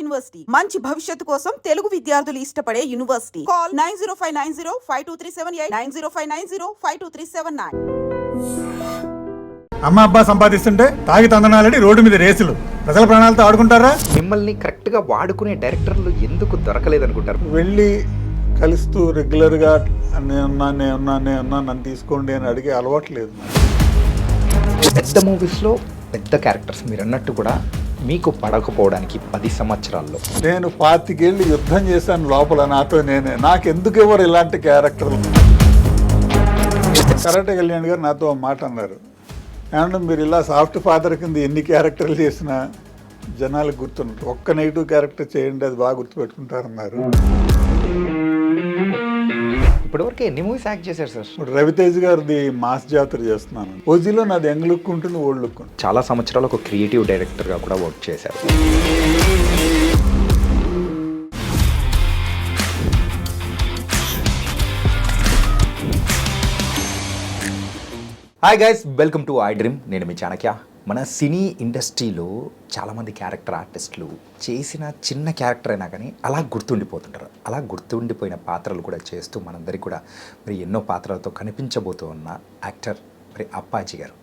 University మంచి భవిష్యత్తు కోసం తెలుగు విద్యార్థులు ఇష్టపడే యూనివర్సిటీ. కాల్ 9059052378 9059052379. అమ్మ అబ్బా సంపాదిస్తుంటే తాగి తందనాలని రోడ్డు మీద రేసులు, ప్రజల ప్రాణాలతో ఆడుకుంటారా? మిమ్మల్ని కరెక్ట్గా వాడుకునే డైరెక్టర్లు ఎందుకు దొరకలేదనుకుంటారు? వెళ్ళి కలుస్తూ రెగ్యులర్గా నేనున్నా నన్ను తీసుకోండి అని అడిగే అలవాటు లేదు. పెద్ద మూవీస్లో పెద్ద క్యారెక్టర్స్ మీరు అన్నట్టు కూడా మీకు పడకపోవడానికి 10 సంవత్సరాల్లో నేను 25 ఏళ్ళు యుద్ధం చేశాను లోపల నాతో నేనే. నాకెందుకు ఎవరు ఇలాంటి క్యారెక్టర్లు? కరాటే కళ్యాణ్ గారు నాతో ఒక మాట అన్నారు, ఏమన్నా మీరు ఇలా సాఫ్ట్ ఫాదర్ కింద ఎన్ని క్యారెక్టర్లు చేసినా జనాలకు గుర్తున్నారు, ఒక్క నెగిటివ్ క్యారెక్టర్ చేయండి అది బాగా గుర్తుపెట్టుకుంటారన్నారు. ఇప్పటివరకు ఎన్ని మూవీస్ యాక్ట్ చేశారు సార్? ఇప్పుడు రవితేజ్ గారిది మాస్ జాతర చేస్తున్నాను. ఓజీలో నాది యంగ్ లుక్ ఉంటుంది, ఓల్డ్ లుక్ ఉంటుంది. చాలా సంవత్సరాలు ఒక క్రియేటివ్ డైరెక్టర్గా కూడా వర్క్ చేశారు. Hi guys, welcome to I dream. నేను మీ చాణక్య. మన సినీ ఇండస్ట్రీలో చాలామంది క్యారెక్టర్ ఆర్టిస్టులు చేసిన చిన్న క్యారెక్టర్ అయినా కానీ అలా గుర్తుండిపోతుంటారు. అలా గుర్తుండిపోయిన పాత్రలు కూడా చేస్తూ మనందరికీ కూడా మరి ఎన్నో పాత్రలతో కనిపించబోతూ ఉన్న యాక్టర్ మరి అప్పాజీ గారు.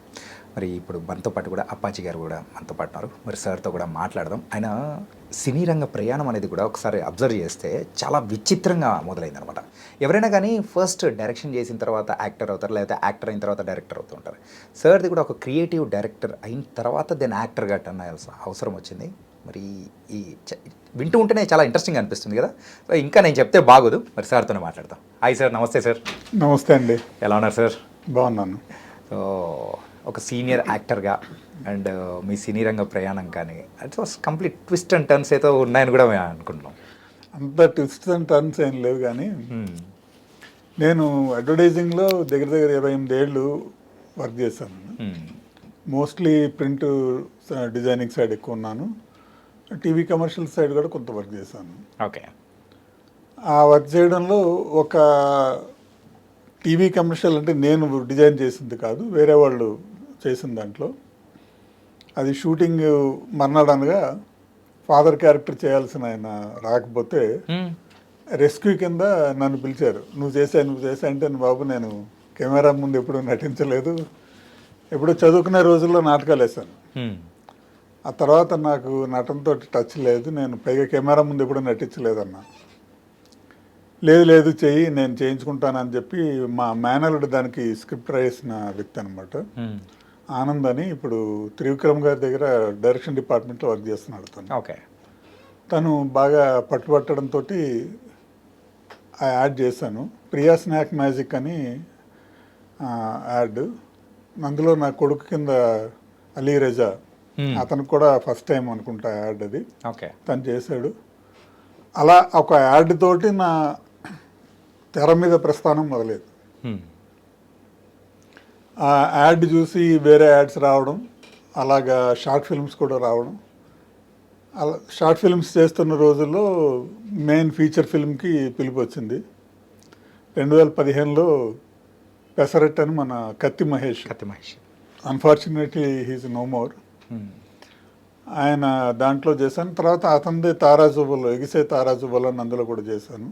మరి ఇప్పుడు మనతో పాటు కూడా అప్పాజీ గారు కూడా మనతో పాటు ఉన్నారు. మరి సార్తో కూడా మాట్లాడదాం. ఆయన సినీ రంగ ప్రయాణం అనేది కూడా ఒకసారి అబ్జర్వ్ చేస్తే చాలా విచిత్రంగా మొదలైంది అనమాట. ఎవరైనా కానీ ఫస్ట్ డైరెక్షన్ చేసిన తర్వాత యాక్టర్ అవుతారు, లేకపోతే యాక్టర్ అయిన తర్వాత డైరెక్టర్ అవుతూ ఉంటారు. సార్ది కూడా ఒక క్రియేటివ్ డైరెక్టర్ అయిన తర్వాత దెన్ యాక్టర్గా టర్న్ అయ్యాల్సిన అవసరం వచ్చింది. మరి ఈ వింటూ ఉంటేనే చాలా ఇంట్రెస్టింగ్ అనిపిస్తుంది కదా. సో ఇంకా నేను చెప్తే బాగోదు, మరి సార్తోనే మాట్లాడతాం. Hi sir. నమస్తే సార్. నమస్తే అండి. ఎలా ఉన్నారు సార్? బాగున్నాను. సో ఒక సీనియర్ యాక్టర్గా అండ్ మీ సినీ రంగ ప్రయాణం కానీ it's was complete twist and turns అయితే ఉన్నాయని కూడా మేము అనుకుంటున్నాం. అంత ట్విస్ట్ అండ్ టర్న్స్ ఏం లేవు, కానీ నేను అడ్వర్టైజింగ్లో దగ్గర 28 ఏళ్ళు వర్క్ చేశాను. మోస్ట్లీ ప్రింట్ డిజైనింగ్ సైడ్ ఎక్కువ ఉన్నాను. టీవీ కమర్షియల్ సైడ్ కూడా కొంత వర్క్ చేశాను. ఓకే. ఆ వర్క్ చేయడంలో ఒక టీవీ కమర్షియల్ అంటే నేను డిజైన్ చేసింది కాదు, వేరే వాళ్ళు చేసిన దాంట్లో అది షూటింగ్ మర్నాడనగా ఫాదర్ క్యారెక్టర్ చేయాల్సిన ఆయన రాకపోతే రెస్క్యూ కింద నన్ను పిలిచారు. నువ్వు చేసా అంటే బాబు నేను కెమెరా ముందు ఎప్పుడూ నటించలేదు, ఎప్పుడూ చదువుకునే రోజుల్లో నాటకాలు వేశాను. ఆ తర్వాత నాకు నటనతో టచ్ లేదు, నేను పైగా కెమెరా ముందు ఎప్పుడూ నటించలేదన్నా. లేదు చెయ్యి, నేను చేయించుకుంటానని చెప్పి మా మేనల్లుడు దానికి స్క్రిప్ట్ రాసిన వ్యక్తి అనమాట, ఆనంద్ అని. ఇప్పుడు త్రివిక్రమ్ గారి దగ్గర డైరెక్షన్ డిపార్ట్మెంట్లో వర్క్ చేస్తున్నాడు తను. ఓకే. తను బాగా పట్టుబట్టడంతో ఆ యాడ్ చేశాను, ప్రియా స్నాక్ మ్యాజిక్ అని యాడ్. అందులో నా కొడుకు కింద అలీ రజా, అతను కూడా ఫస్ట్ టైం అనుకుంటా యాడ్ అది. ఓకే. తను చేశాడు. అలా ఒక యాడ్ తోటి నా తెర మీద ప్రస్థానం మొదలేదు. ఆ యాడ్ చూసి వేరే యాడ్స్ రావడం, అలాగా షార్ట్ ఫిల్మ్స్ కూడా రావడం. అలా షార్ట్ ఫిల్మ్స్ చేస్తున్న రోజుల్లో మెయిన్ ఫీచర్ ఫిల్మ్కి పిలుపు వచ్చింది. 2015లో పెసరట్ అని మన Kathi Mahesh, unfortunately he's no more, ఆయన దాంట్లో చేశాను. తర్వాత అతనిదే తారాజుబలో, ఎగిసే తారాజుబలో అని అందులో కూడా చేశాను.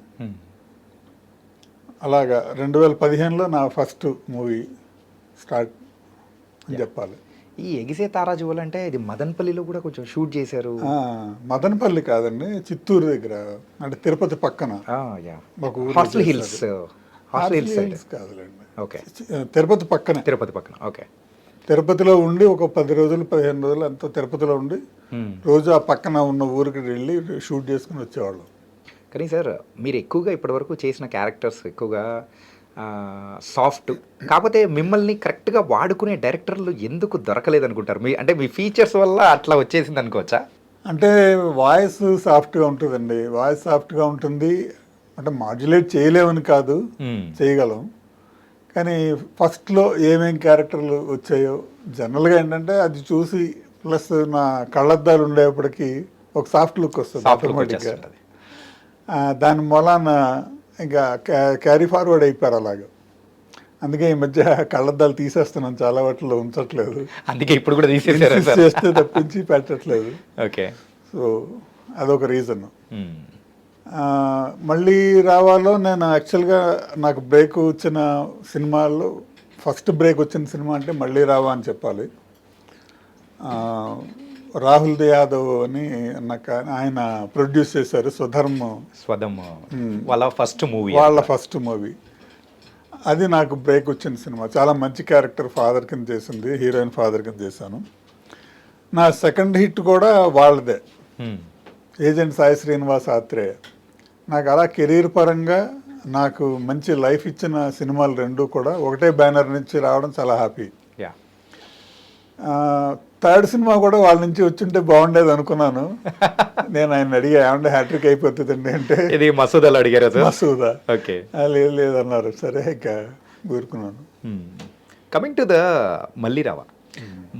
అలాగా 2015లో నా ఫస్ట్ మూవీ స్టార్ట్ అని చెప్పాలి. ఈ ఎగిసే తారాజువల్ అంటే ఇది మదనపల్లిలో కూడా కొంచెం షూట్ చేశారు. మదనపల్లి కాదండి, చిత్తూరు దగ్గర, అంటే తిరుపతి పక్కన హాస్టల్ హిల్స్ కాదులేండి. ఓకే. తిరుపతి పక్కన. ఓకే. తిరుపతిలో ఉండి ఒక 10 రోజులు 15 రోజులు అంతా తిరుపతిలో ఉండి రోజు ఆ పక్కన ఉన్న ఊరికి వెళ్ళి షూట్ చేసుకుని వచ్చేవాళ్ళం. కానీ సార్ మీరు ఎక్కువగా ఇప్పటివరకు చేసిన క్యారెక్టర్స్ ఎక్కువగా సాఫ్ట్, కాకపోతే మిమ్మల్ని కరెక్ట్గా వాడుకునే డైరెక్టర్లు ఎందుకు దొరకలేదనుకుంటారు? మీ ఫీచర్స్ వల్ల అట్లా వచ్చేసింది అనుకోవచ్చా? అంటే వాయిస్ సాఫ్ట్గా ఉంటుందండి, వాయిస్ సాఫ్ట్గా ఉంటుంది. అంటే మాడ్యులేట్ చేయలేమని కాదు, చేయగలం. కానీ ఫస్ట్లో ఏమేం క్యారెక్టర్లు వచ్చాయో జనరల్గా ఏంటంటే అది చూసి ప్లస్ నా కళ్ళద్దాలు ఉండేప్పటికీ ఒక సాఫ్ట్ లుక్ వస్తుంది ఆటోమేటిక్గా. దాని మూలాన ఇంకా క్యారీ ఫార్వర్డ్ అయిపోయారు అలాగా. అందుకే ఈ మధ్య కళ్ళద్దాలు తీసేస్తున్నాను, చాలా వాటిలో ఉంచట్లేదు. అందుకే ఇప్పుడు కూడా తీసేస్తే తప్పించి పెట్టట్లేదు. ఓకే. సో అదొక రీజన్. మళ్ళీ రావాలో నేను యాక్చువల్గా నాకు బ్రేక్ వచ్చిన సినిమాల్లో ఫస్ట్ బ్రేక్ వచ్చిన సినిమా అంటే మళ్ళీ రావా అని చెప్పాలి. రాహుల్ యాదవ్ అని నాకు ఆయన ప్రొడ్యూస్ చేశారు స్వధర్మ వాళ్ళ ఫస్ట్ మూవీ. అది నాకు బ్రేక్ వచ్చిన సినిమా. చాలా మంచి క్యారెక్టర్ ఫాదర్ కింద చేసింది, హీరోయిన్ ఫాదర్ కింద చేశాను. నా సెకండ్ హిట్ కూడా వాళ్ళదే, ఏజెంట్ సాయి శ్రీనివాస్ ఆత్రేయ. నాకు అలా కెరీర్ పరంగా నాకు మంచి లైఫ్ ఇచ్చిన సినిమాలు రెండు కూడా ఒకటే బ్యానర్ నుంచి రావడం చాలా హ్యాపీ. థర్డ్ సినిమా కూడా వాళ్ళ నుంచి వచ్చింటే బాగుండేది అనుకున్నాను. నేను ఆయన అడిగా ఏమంటే హ్యాట్రిక్ అయిపోతుందండి అంటే ఇది మసూదాలు అడిగారు. మసూదా లేదు లేదన్నారు. సరే ఇంకా ఊరుకున్నాను. కమింగ్ టు ద మళ్ళీ రావా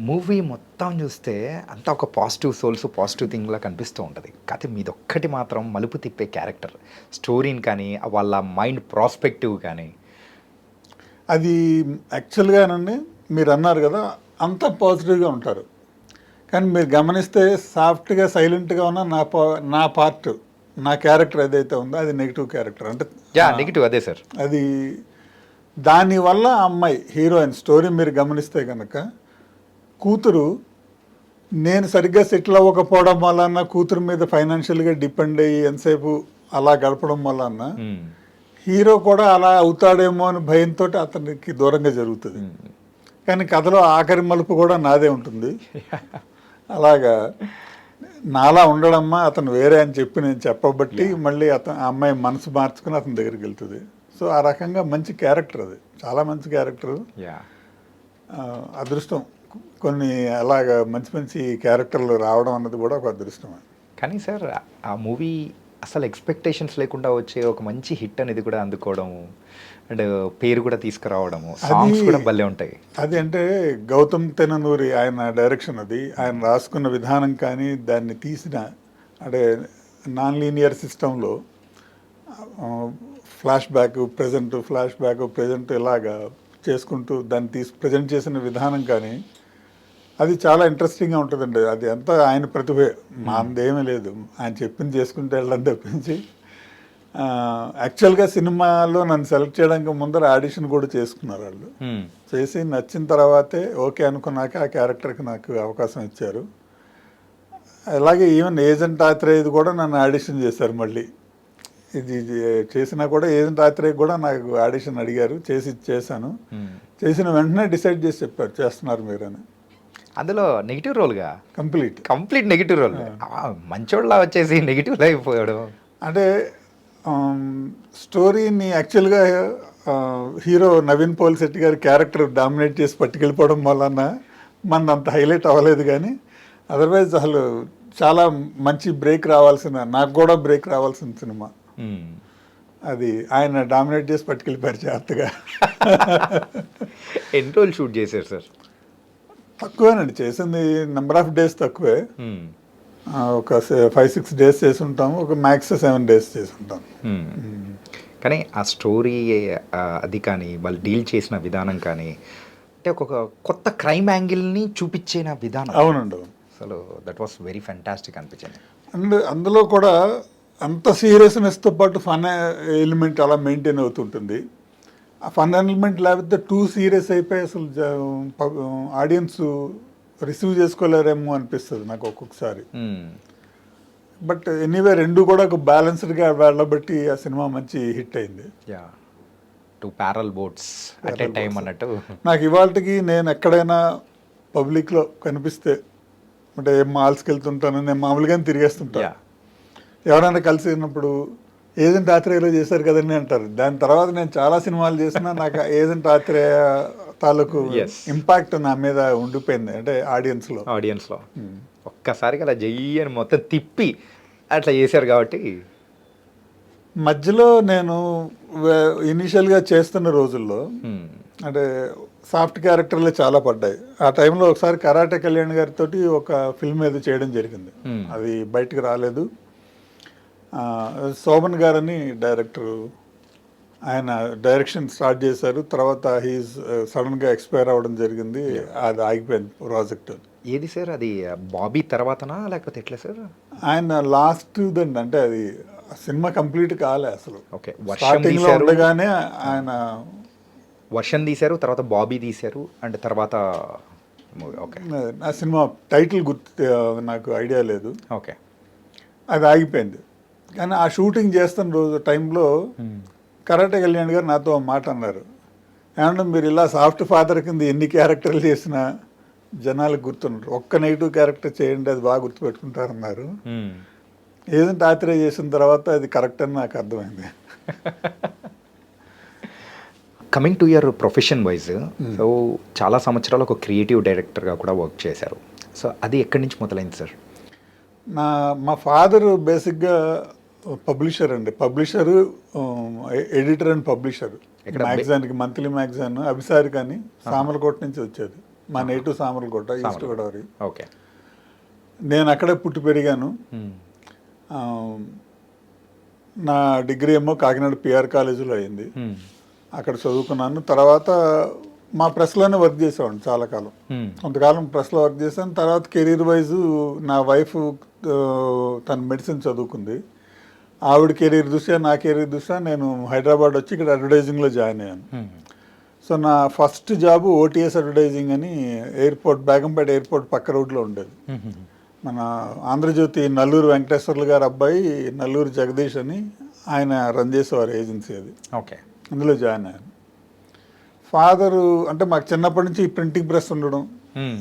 మూవీ మొత్తం చూస్తే అంతా ఒక పాజిటివ్ థింగ్లా కనిపిస్తూ ఉంటుంది. కాకపోతే మీదొక్కటి మాత్రం మలుపు తిప్పే క్యారెక్టర్, స్టోరీని కానీ వాళ్ళ మైండ్ ప్రాస్పెక్టివ్ కానీ. అది యాక్చువల్గానండి మీరు అన్నారు కదా అంతా పాజిటివ్గా ఉంటారు, కానీ మీరు గమనిస్తే సాఫ్ట్గా సైలెంట్గా ఉన్న నా పార్ట్ నా క్యారెక్టర్ ఏదైతే ఉందో అది నెగిటివ్ క్యారెక్టర్. అంటే నెగిటివ్ అదే సార్. అది దానివల్ల అమ్మాయి హీరోయిన్ స్టోరీ మీరు గమనిస్తే కనుక కూతురు నేను సరిగ్గా సెటిల్ అవ్వకపోవడం వలన కూతురు మీద ఫైనాన్షియల్గా డిపెండ్ అయ్యి ఎంతసేపు అలా గడపడం వలన హీరో కూడా అలా అవుతాడేమో అని భయంతో అతనికి దూరంగా జరుగుతుంది. కానీ కథలో ఆఖరి మలుపు కూడా నాదే ఉంటుంది. అలాగా నాలా ఉండడమ్మా అతను వేరే అని చెప్పి నేను చెప్పబట్టి మళ్ళీ ఆ అమ్మాయి మనసు మార్చుకుని అతని దగ్గరికి వెళ్తుంది. సో ఆ రకంగా మంచి క్యారెక్టర్, అది చాలా మంచి క్యారెక్టర్. అదృష్టం కొన్ని అలాగా మంచి మంచి క్యారెక్టర్లు రావడం అన్నది కూడా ఒక అదృష్టమే. కానీ సార్ ఆ మూవీ అసలు ఎక్స్పెక్టేషన్స్ లేకుండా వచ్చే ఒక మంచి హిట్ అనేది కూడా అందుకోవడం అండ్ పేరు కూడా తీసుకురావడము, సాంగ్స్ కూడా భలే ఉంటాయి. అది అంటే గౌతమ్ తెననూరి ఆయన డైరెక్షన్, అది ఆయన రాసుకున్న విధానం కానీ దాన్ని తీసిన అంటే నాన్ లీనియర్ సిస్టంలో ఫ్లాష్ బ్యాక్ ప్రజెంట్ ఇలాగా చేసుకుంటూ దాన్ని ప్రజెంట్ చేసిన విధానం కానీ అది చాలా ఇంట్రెస్టింగ్గా ఉంటుందండి. అది అంతా ఆయన ప్రతిభే, మాదేమీ లేదు. ఆయన చెప్పింది చేసుకుంటే వెళ్ళడం తప్పించి. యాక్చువల్గా సినిమాలో నన్ను సెలెక్ట్ చేయడానికి ముందర ఆడిషన్ కూడా చేసుకున్నారు వాళ్ళు. చేసి నచ్చిన తర్వాతే ఓకే అనుకున్నాక ఆ క్యారెక్టర్కి నాకు అవకాశం ఇచ్చారు. అలాగే ఈవెన్ ఏజెంట్ ఆత్రేయది కూడా నన్ను ఆడిషన్ చేశారు. మళ్ళీ ఇది చేసినా కూడా ఏజెంట్ ఆత్రేయ కూడా నాకు ఆడిషన్ అడిగారు, చేశాను. చేసిన వెంటనే డిసైడ్ చేసి చెప్పారు చేస్తున్నారు మీరు అని. అందులో నెగిటివ్ రోల్గా కంప్లీట్ నెగిటివ్ రోల్, మంచోళ్ళ వచ్చేసి నెగిటివ్ అయిపోయాడు. అంటే స్టోరీని యాక్చువల్గా హీరో నవీన్ పోలిశెట్టి గారి క్యారెక్టర్ డామినేట్ చేసి పట్టుకెళ్ళిపోవడం వలన మన అంత హైలైట్ అవ్వలేదు. కానీ అదర్వైజ్ అసలు చాలా మంచి నాకు కూడా బ్రేక్ రావాల్సిన సినిమా అది. ఆయన డామినేట్ చేసి పట్టుకెళ్ళిపోయారు జాగ్రత్తగా. ఎన్ని రోజులు షూట్ చేశారు సార్? తక్కువేనండి, చేసింది నెంబర్ ఆఫ్ డేస్ తక్కువే. ఒక 5-6 డేస్ చేసి ఉంటాము, ఒక మ్యాక్స్ 7 డేస్ చేసి ఉంటాం. కానీ ఆ స్టోరీ అది కానీ వాళ్ళు డీల్ చేసిన విధానం కానీ అంటే ఒక కొత్త క్రైమ్ యాంగిల్ని చూపించిన విధానం. అవునండి, అసలు దట్ వాస్ వెరీ ఫ్యాంటాస్టిక్ అనిపించింది. అండ్ అందులో కూడా అంత సీరియస్నెస్తో పాటు ఫన్ ఎలిమెంట్ అలా మెయింటైన్ అవుతుంటుంది. ఆ ఫన్ ఎలిమెంట్ లేకపోతే టూ సీరియస్ అయిపోయి అసలు ఆడియన్స్ రిసీవ్ చేసుకోలేరేమో అనిపిస్తుంది నాకు ఒక్కొక్కసారి. బట్ ఎనీవే రెండు కూడా ఒక బ్యాలెన్స్డ్గా వెళ్ళబట్టి ఆ సినిమా మంచి హిట్ అయింది. Two parallel boats at a time అన్నట్టు. నాకు ఇవాళకి నేను ఎక్కడైనా పబ్లిక్లో కనిపిస్తే అంటే మాల్స్కి వెళ్తుంటాను, నేను మామూలుగానే తిరిగేస్తుంటాను. ఎవరైనా కలిసినప్పుడు ఏజెంట్ ఆత్రేయలో చేశారు కదండి అంటారు. దాని తర్వాత నేను చాలా సినిమాలు చేసినా నాకు ఏజెంట్ ఆత్రేయ తాలూకు ఇంపాక్ట్ నా మీద ఉండిపోయింది, అంటే ఆడియన్స్లో ఒక్కసారిగా అలా జయ్యని మొత్తం తిప్పి అట్లా చేశారు. కాబట్టి మధ్యలో నేను ఇనీషియల్గా చేస్తున్న రోజుల్లో అంటే సాఫ్ట్ క్యారెక్టర్లే చాలా పడ్డాయి. ఆ టైంలో ఒకసారి కరాటే కళ్యాణ్ గారితో ఒక ఫిల్మ్ ఏదో చేయడం జరిగింది, అది బయటకు రాలేదు. శోభన్ గారని డైరెక్టరు, ఆయన డైరెక్షన్ స్టార్ట్ చేశారు. తర్వాత సడన్గా ఎక్స్పైర్ అవ్వడం జరిగింది, అది ఆగిపోయింది ప్రాజెక్ట్. ఏది సార్ అది బాబీ తర్వాతనా లేకపోతే ఎట్లా సార్? ఆయన లాస్ట్ దండి, అంటే అది సినిమా కంప్లీట్ కాలే అసలు. ఓకే, వర్షం స్టార్టింగ్ లో తీశారు, ఉండగానే ఆయన వర్షం తీశారు, తర్వాత బాబీ తీశారు, అండ్ తర్వాత ఓకే ఆ సినిమా టైటిల్ గుర్తు నాకు ఐడియా లేదు, ఓకే అది ఆగిపోయింది. కానీ ఆ షూటింగ్ చేస్తున్న రోజు టైంలో కరాటే కళ్యాణ్ గారు నాతో ఒక మాట అన్నారు, ఏమన్నా మీరు ఇలా సాఫ్ట్ ఫాదర్ కింద ఎన్ని క్యారెక్టర్లు చేసినా జనాలకు గుర్తున్నారు, ఒక్క నెగిటివ్ క్యారెక్టర్ చేయండి అది బాగా గుర్తుపెట్టుకుంటారన్నారు. ఏదంటే ఆత్రేయ చేసిన తర్వాత అది కరెక్ట్ అని నాకు అర్థమైంది. Coming to your profession wise, so చాలా సంవత్సరాలు ఒక క్రియేటివ్ డైరెక్టర్గా కూడా వర్క్ చేశారు. సో అది ఎక్కడి నుంచి మొదలైంది సార్? మా ఫాదర్ బేసిక్గా పబ్లిషర్ అండి, పబ్లిషరు, ఎడిటర్ అండ్ పబ్లిషర్. మ్యాగజైన్కి, మంత్లీ మ్యాగజైన్ అభిసారిక అని సామర్లకోట నుంచి వచ్చేది. మా నేటివ్ సామర్లకోట, ఈస్ట్ గోదావరి. ఓకే, నేను అక్కడే పుట్టి పెరిగాను. నా డిగ్రీ ఏమో కాకినాడ పిఆర్ కాలేజీలో అయింది, అక్కడ చదువుకున్నాను. తర్వాత మా ప్రెస్లోనే వర్క్ చేసేవాడిని చాలా కాలం, కొంతకాలం ప్రెస్లో వర్క్ చేశాను. తర్వాత కెరీర్ వైజ్ నా వైఫ్ తన మెడిసిన్ చదువుకుంది, ఆవిడ కెరీర్ దృష్ట్యా నా కెరీర్ దృష్ట్యా నేను హైదరాబాద్ వచ్చి ఇక్కడ అడ్వర్టైజింగ్లో జాయిన్ అయ్యాను. సో నా ఫస్ట్ జాబ్ ఓటీఎస్ అడ్వర్టైజింగ్ అని ఎయిర్పోర్ట్, బేగంపేట ఎయిర్పోర్ట్ పక్క రోడ్లో ఉండేది. మన ఆంధ్రజ్యోతి నల్లూరు వెంకటేశ్వర్లు గారు అబ్బాయి నల్లూరు జగదీష్ అని ఆయన రన్ చేసేవారు ఏజెన్సీ, అది. ఓకే, అందులో జాయిన్ అయ్యాను. ఫాదరు అంటే మాకు చిన్నప్పటి నుంచి ప్రింటింగ్ ప్రెస్ ఉండడం,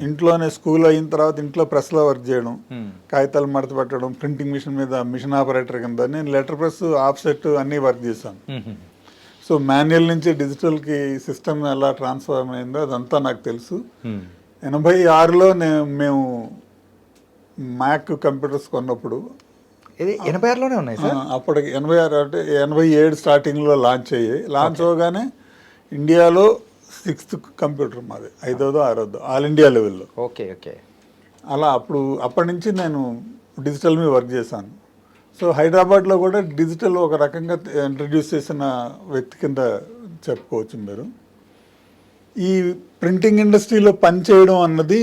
ఇంట్లోనే స్కూల్ అయిన తర్వాత ఇంట్లో ప్రెస్లో వర్క్ చేయడం, కాగితాలు మడత పెట్టడం, ప్రింటింగ్ మిషన్ మీద మిషన్ ఆపరేటర్ కింద. నేను లెటర్ ప్రెస్, ఆఫ్సెట్ అన్నీ వర్క్ చేశాను. సో మాన్యువల్ నుంచి డిజిటల్కి సిస్టమ్ ఎలా ట్రాన్స్ఫార్మ్ అయిందో అదంతా నాకు తెలుసు. 86లో మేము మ్యాక్ కంప్యూటర్స్ కొన్నప్పుడు, ఇది 86లోనే ఉన్నాయి సార్. అప్పటికి 86 అంటే 87 స్టార్టింగ్లో లాంచ్ అయ్యాయి. లాంచ్ అవగానే ఇండియాలో 6th కంప్యూటర్ మాది, 5వ 6వ ఆల్ ఇండియా లెవెల్లో. ఓకే ఓకే, అలా అప్పటి నుంచి నేను డిజిటల్ మీద వర్క్ చేశాను. సో హైదరాబాద్లో కూడా డిజిటల్ ఒక రకంగా ఇంట్రడ్యూస్ చేసిన వ్యక్తి కింద చెప్పుకోవచ్చు మీరు. ఈ ప్రింటింగ్ ఇండస్ట్రీలో పనిచేయడం అన్నది,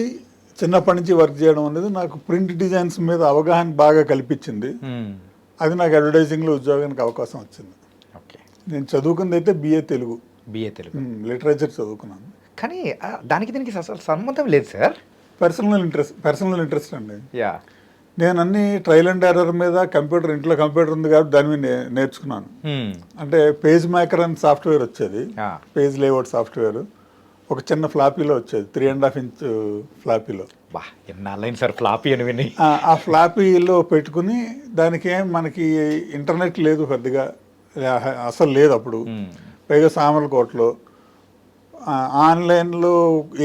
చిన్నప్పటి నుంచి వర్క్ చేయడం అనేది నాకు ప్రింట్ డిజైన్స్ మీద అవగాహన బాగా కల్పించింది. అది నాకు అడ్వర్టైజింగ్లో ఉద్యోగానికి అవకాశం వచ్చింది. ఓకే, నేను చదువుకుంది అయితే BA తెలుగు, లిటరేచర్ చదువుకున్నాను. కానీ దానికి దీనికి అసలు సంబంధం లేదు సార్. పర్సనల్ ఇంట్రెస్ట్ అండి. యా, నేను అన్ని ట్రయల్ అండ్ ఎర్రర్ మీద, కంప్యూటర్, ఇంట్లో కంప్యూటర్ ఉంది కాబట్టి దాని మీద నేర్చుకున్నాను. అంటే పేజ్ మేకర్ అని సాఫ్ట్వేర్ వచ్చేది, పేజ్ లేఅవుట్ సాఫ్ట్వేర్, ఒక చిన్న ఫ్లాపీలో వచ్చేది, 3.5 ఇంచ్ ఫ్లాపీలో. బా, ఎన్నాళ్ళైంది సార్ ఫ్లాపీ అని విని. ఆ ఫ్లాపీలో పెట్టుకుని, దానికి మనకి ఇంటర్నెట్ లేదు పెద్దగా, అసలు లేదు అప్పుడు, పైగా సామర్లకోటలో ఆన్లైన్లో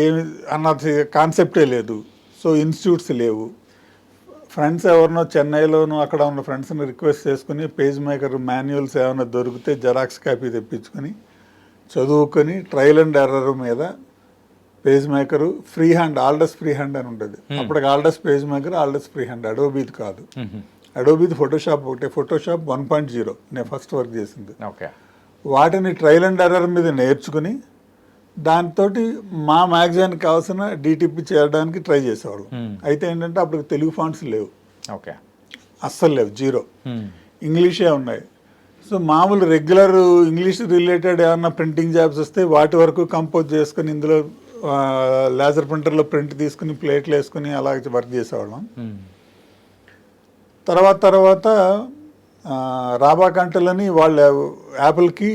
ఏమి అన్నది కాన్సెప్టే లేదు. సో ఇన్స్టిట్యూట్స్ లేవు. ఫ్రెండ్స్ ఎవరినో చెన్నైలోనూ అక్కడ ఉన్న ఫ్రెండ్స్ని రిక్వెస్ట్ చేసుకుని పేజ్ మేకర్ మాన్యువల్స్ ఏమైనా దొరికితే జెరాక్స్ కాపీ తెప్పించుకొని చదువుకొని ట్రయల్ అండ్ ఎర్రర్ మీద page maker, free hand, Aldus free hand అని ఉంటుంది. అప్పటికి Aldus page maker, Aldus free hand, అడోబీది కాదు. అడోబీది ఫోటోషాప్ ఒకటే, ఫోటోషాప్ 1.0 నేను ఫస్ట్ వర్క్ చేసింది. ఓకే, వాటిని ట్రయల్ అండ్ ఎర్రర్ మీద నేర్చుకుని దాంతో మా మ్యాగజైన్కి కావాల్సిన DTP చేయడానికి ట్రై చేసేవాళ్ళం. అయితే ఏంటంటే అప్పుడు తెలుగు ఫాంట్స్ లేవు. ఓకే, అస్సలు లేవు, 0. ఇంగ్లీషే ఉన్నాయి. సో మామూలు రెగ్యులర్ ఇంగ్లీష్ రిలేటెడ్ ఏమన్నా ప్రింటింగ్ జాబ్స్ వస్తే వాటి వరకు కంపోజ్ చేసుకుని ఇందులో లేజర్ ప్రింటర్లో ప్రింట్ తీసుకుని ప్లేట్లు వేసుకుని అలా వర్క్ చేసేవాళ్ళం. తర్వాత రాబా కంటలని వాళ్ళ యాపిల్కి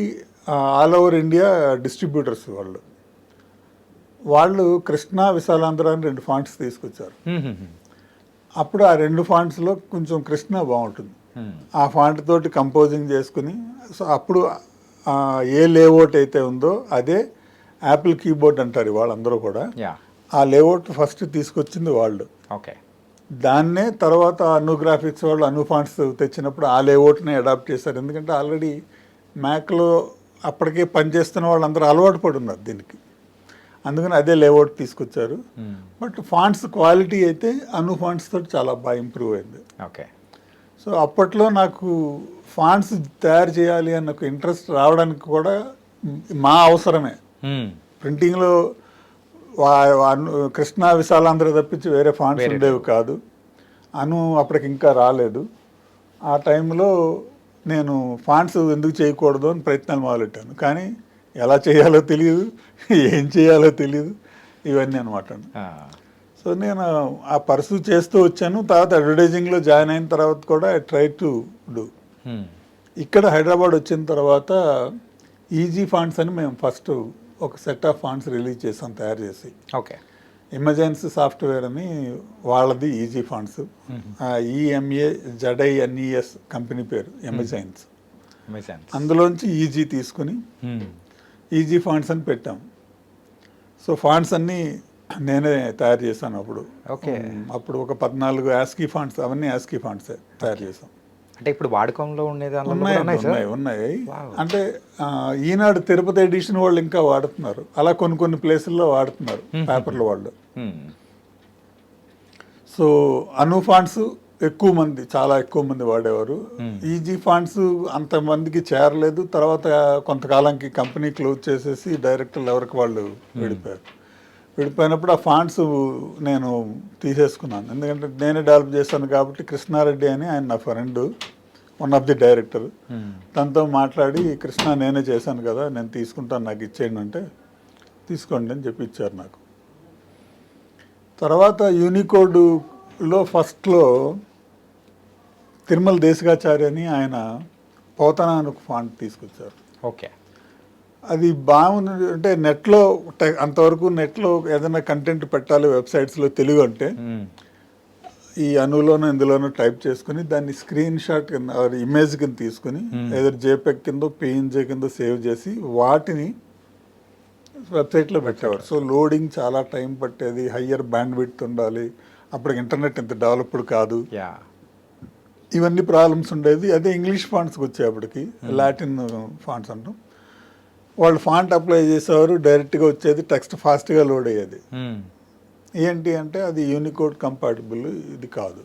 ఆల్ ఓవర్ ఇండియా డిస్ట్రిబ్యూటర్స్ వాళ్ళు కృష్ణ, విశాలాంధ్ర అని 2 ఫాంట్స్ తీసుకొచ్చారు. అప్పుడు ఆ 2 ఫాంట్స్లో కొంచెం కృష్ణ బాగుంటుంది, ఆ ఫాంట్ తోటి కంపోజింగ్ చేసుకుని, సో అప్పుడు ఏ లేఅవుట్ అయితే ఉందో అదే యాపిల్ కీబోర్డ్ అంటారు వాళ్ళందరూ కూడా. ఆ లేఅవుట్ ఫస్ట్ తీసుకొచ్చింది వాళ్ళు. ఓకే, దాన్నే తర్వాత అను గ్రాఫిక్స్ వాళ్ళు అను ఫాంట్స్ తెచ్చినప్పుడు ఆ లేఅవుట్ని అడాప్ట్ చేశారు. ఎందుకంటే ఆల్రెడీ మ్యాక్లో అప్పటికే పనిచేస్తున్న వాళ్ళందరూ అలవాటు పడి ఉన్నారు దీనికి, అందుకని అదే లేఅవుట్ తీసుకొచ్చారు. బట్ ఫాంట్స్ క్వాలిటీ అయితే అను ఫాంట్స్ తోటి చాలా బాగా ఇంప్రూవ్ అయింది. ఓకే, సో అప్పట్లో నాకు ఫాంట్స్ తయారు చేయాలి అన్న ఇంట్రెస్ట్ రావడానికి కూడా మా అవసరమే. ప్రింటింగ్లో కృష్ణ విశాలాంధ్ర తప్పించి వేరే ఫాంట్స్ వేరే ఉండేవి కాదు. అప్పటికి ఇంకా రాలేదు. ఆ టైంలో నేను ఫాంట్స్ ఎందుకు చేయకూడదు అని ప్రయత్నాలు మొదలెట్టాను. కానీ ఎలా చేయాలో తెలియదు, ఏం చేయాలో తెలియదు, ఇవన్నీ అనమాట. సో నేను ఆ పర్సూ చేస్తూ వచ్చాను. తర్వాత అడ్వర్టైజింగ్లో జాయిన్ అయిన తర్వాత కూడా ఐ ట్రై టు డూ. ఇక్కడ హైదరాబాద్ వచ్చిన తర్వాత ఈజీ ఫాంట్స్ అని మేము ఫస్ట్ ఒక సెట్ ఆఫ్ ఫాంట్స్ రిలీజ్ చేసాం తయారు చేసి. ఓకే. ఎమర్జెన్సీ సాఫ్ట్వేర్ అని వాళ్ళది ఈజీ ఫాంట్స్. EMAZINES కంపెనీ పేరు ఎమర్జెన్స్. అందులోంచి ఈజీ తీసుకుని ఈజీ ఫాంట్స్ అని పెట్టాం. సో ఫాంట్స్ అన్నీ నేనే తయారు చేశాను అప్పుడు. ఓకే. అప్పుడు ఒక 14 యాస్కీ ఫాంట్స్, అవన్నీ యాస్కీ ఫాంట్సే తయారు చేసాం. అంటే ఇప్పుడు వాడుకంలో ఉండేది ఉన్నాయి. అంటే ఈనాడు తిరుపతి ఎడిషన్ వాళ్ళు ఇంకా వాడుతున్నారు. అలా కొన్ని ప్లేసుల్లో వాడుతున్నారు పేపర్ల వాళ్ళు. సో ఫాంట్స్ చాలా ఎక్కువ మంది వాడేవారు. ఈజీ ఫాంట్స్ అంతమందికి చేరలేదు. తర్వాత కొంతకాలంకి కంపెనీ క్లోజ్ చేసేసి డైరెక్టర్లు ఎవరికి వాళ్ళు విడిపోయినప్పుడు ఆ ఫాంట్స్ నేను తీసేసుకున్నాను. ఎందుకంటే నేనే డెవలప్ చేశాను కాబట్టి. కృష్ణారెడ్డి అని ఆయన నా friend, one of the director. తనతో మాట్లాడి, కృష్ణ నేనే చేశాను కదా, నేను తీసుకుంటాను, నాకు ఇచ్చేయండి అంటే తీసుకోండి అని చెప్పి ఇచ్చారు నాకు. తర్వాత యూనికోడ్లో ఫస్ట్లో తిరుమల దేశికాచార్య అని ఆయన పోతన అని ఒక ఫాంట్ తీసుకొచ్చారు. ఓకే. అది బాగుంది. అంటే నెట్లో అంతవరకు నెట్లో ఏదైనా కంటెంట్ పెట్టాలి వెబ్సైట్స్లో తెలుగు అంటే ఈ అనులోనూ ఇందులోనూ టైప్ చేసుకుని దాన్ని స్క్రీన్ షాట్ కింద ఇమేజ్ కింద తీసుకుని ఏదో జేపెక్ కింద PNG కింద సేవ్ చేసి వాటిని వెబ్సైట్లో పెట్టేవారు. సో లోడింగ్ చాలా టైం పట్టేది, హయ్యర్ బ్యాండ్ విడ్త్ ఉండాలి, అప్పటికి ఇంటర్నెట్ ఇంత డెవలప్డ్ కాదు, ఇవన్నీ ప్రాబ్లమ్స్ ఉండేది. అదే ఇంగ్లీష్ ఫాంట్స్కి వచ్చేప్పటికి లాటిన్ ఫాంట్స్ అంటాం, వాళ్ళు ఫాంట్ అప్లై చేసేవారు, డైరెక్ట్గా వచ్చేది, టెక్స్ట్ ఫాస్ట్గా లోడ్ అయ్యేది. ఏంటి అంటే అది యూనికోడ్ కంపాటిబుల్ ఇది కాదు.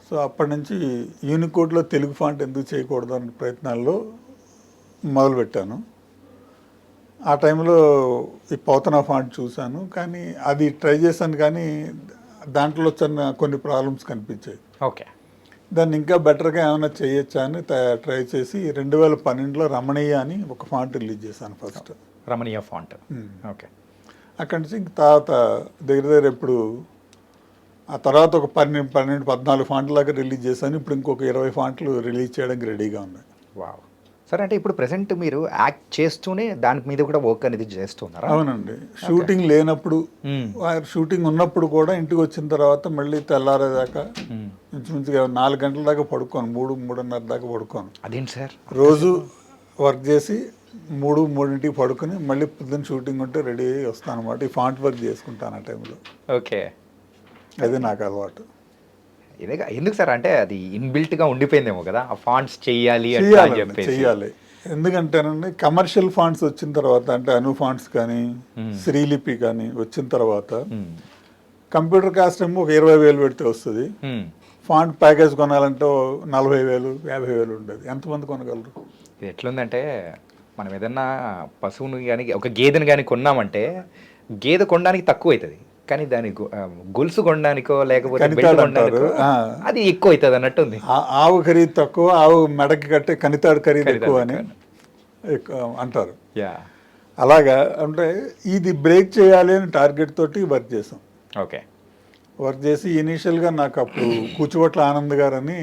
సో అప్పటి నుంచి యూనికోడ్లో తెలుగు ఫాంట్ ఎందుకు చేయకూడదు అనే ప్రయత్నాల్లో మొదలుపెట్టాను. ఆ టైంలో ఈ పోతన ఫాంట్ చూశాను, కానీ అది ట్రై చేశాను, కానీ దాంట్లో కొన్ని ప్రాబ్లమ్స్ కనిపించాయి. ఓకే. దాన్ని ఇంకా బెటర్గా ఏమైనా చేయొచ్చా అని ట్రై చేసి 2012లో రమణీయ అని ఒక ఫాంట్ రిలీజ్ చేశాను ఫస్ట్. రమణీయ ఫాంట్. ఓకే. అక్కడి నుంచి తర్వాత దగ్గర ఇప్పుడు ఆ తర్వాత ఒక 12-14 ఫాంట్ల దాకా రిలీజ్ చేశాను. ఇప్పుడు ఇంకొక 20 ఫాంట్లు రిలీజ్ చేయడానికి రెడీగా ఉన్నాయి. వావ్. సరే, అంటే ఇప్పుడు ప్రెసెంట్ మీరు యాక్ట్ చేస్తూనే దాని మీద కూడా వర్క్ అనేది చేస్తున్నారా? అవునండి. షూటింగ్ లేనప్పుడు, షూటింగ్ ఉన్నప్పుడు కూడా ఇంటికి వచ్చిన తర్వాత మళ్ళీ తెల్లారేదాకా ఇంచుమించుగా 4 గంటల దాకా పడుకోను, 3-3:30 దాకా పడుకోను. అదేంటి సార్? రోజు వర్క్ చేసి 3-3ంటికి పడుకుని మళ్ళీ పొద్దున్న షూటింగ్ ఉంటే రెడీ అయ్యి వస్తాను అనమాట. ఈ ఫాంట్ వర్క్ చేసుకుంటాను ఆ టైంలో. ఓకే. అది నాకు అలవాటు. ఇదే ఎందుకు సార్, అంటే అది ఇన్బిల్ట్గా ఉండిపోయిందేమో కదా, ఆ ఫాంట్స్ చెయ్యాలి. ఎందుకంటేనండి కమర్షియల్ ఫాంట్స్ వచ్చిన తర్వాత, అంటే ఫాంట్స్ కానీ శ్రీలిపి కానీ వచ్చిన తర్వాత కంప్యూటర్ కాస్ట్ ఏమో ఒక 20,000 పెడితే వస్తుంది. ఫాంట్ ప్యాకేజ్ కొనాలంటే 40,000-50,000 ఉండేది. ఎంతమంది కొనగలరు? ఇది ఎట్లుందంటే, మనం ఏదన్నా పశువుని కానీ ఒక గేదెని కానీ కొన్నామంటే గేదె కొనడానికి తక్కువ అవుతుంది, కానీ దాని గొలుసు కొనడానికో లేకపోతే అది ఎక్కువ అవుతుంది అన్నట్టు ఉంది. ఆవు ఖరీదు తక్కువ, ఆవు మెడకి కట్టే కనితాడు ఖరీదు ఎక్కువ అని అంటారు. అలాగా అంటే ఇది బ్రేక్ చేయాలి అని టార్గెట్ తోటి వర్క్ చేసాం. ఓకే. వర్క్ చేసి ఇనీషియల్గా నాకు అప్పుడు కూచిపట్ల ఆనంద్ గారు అని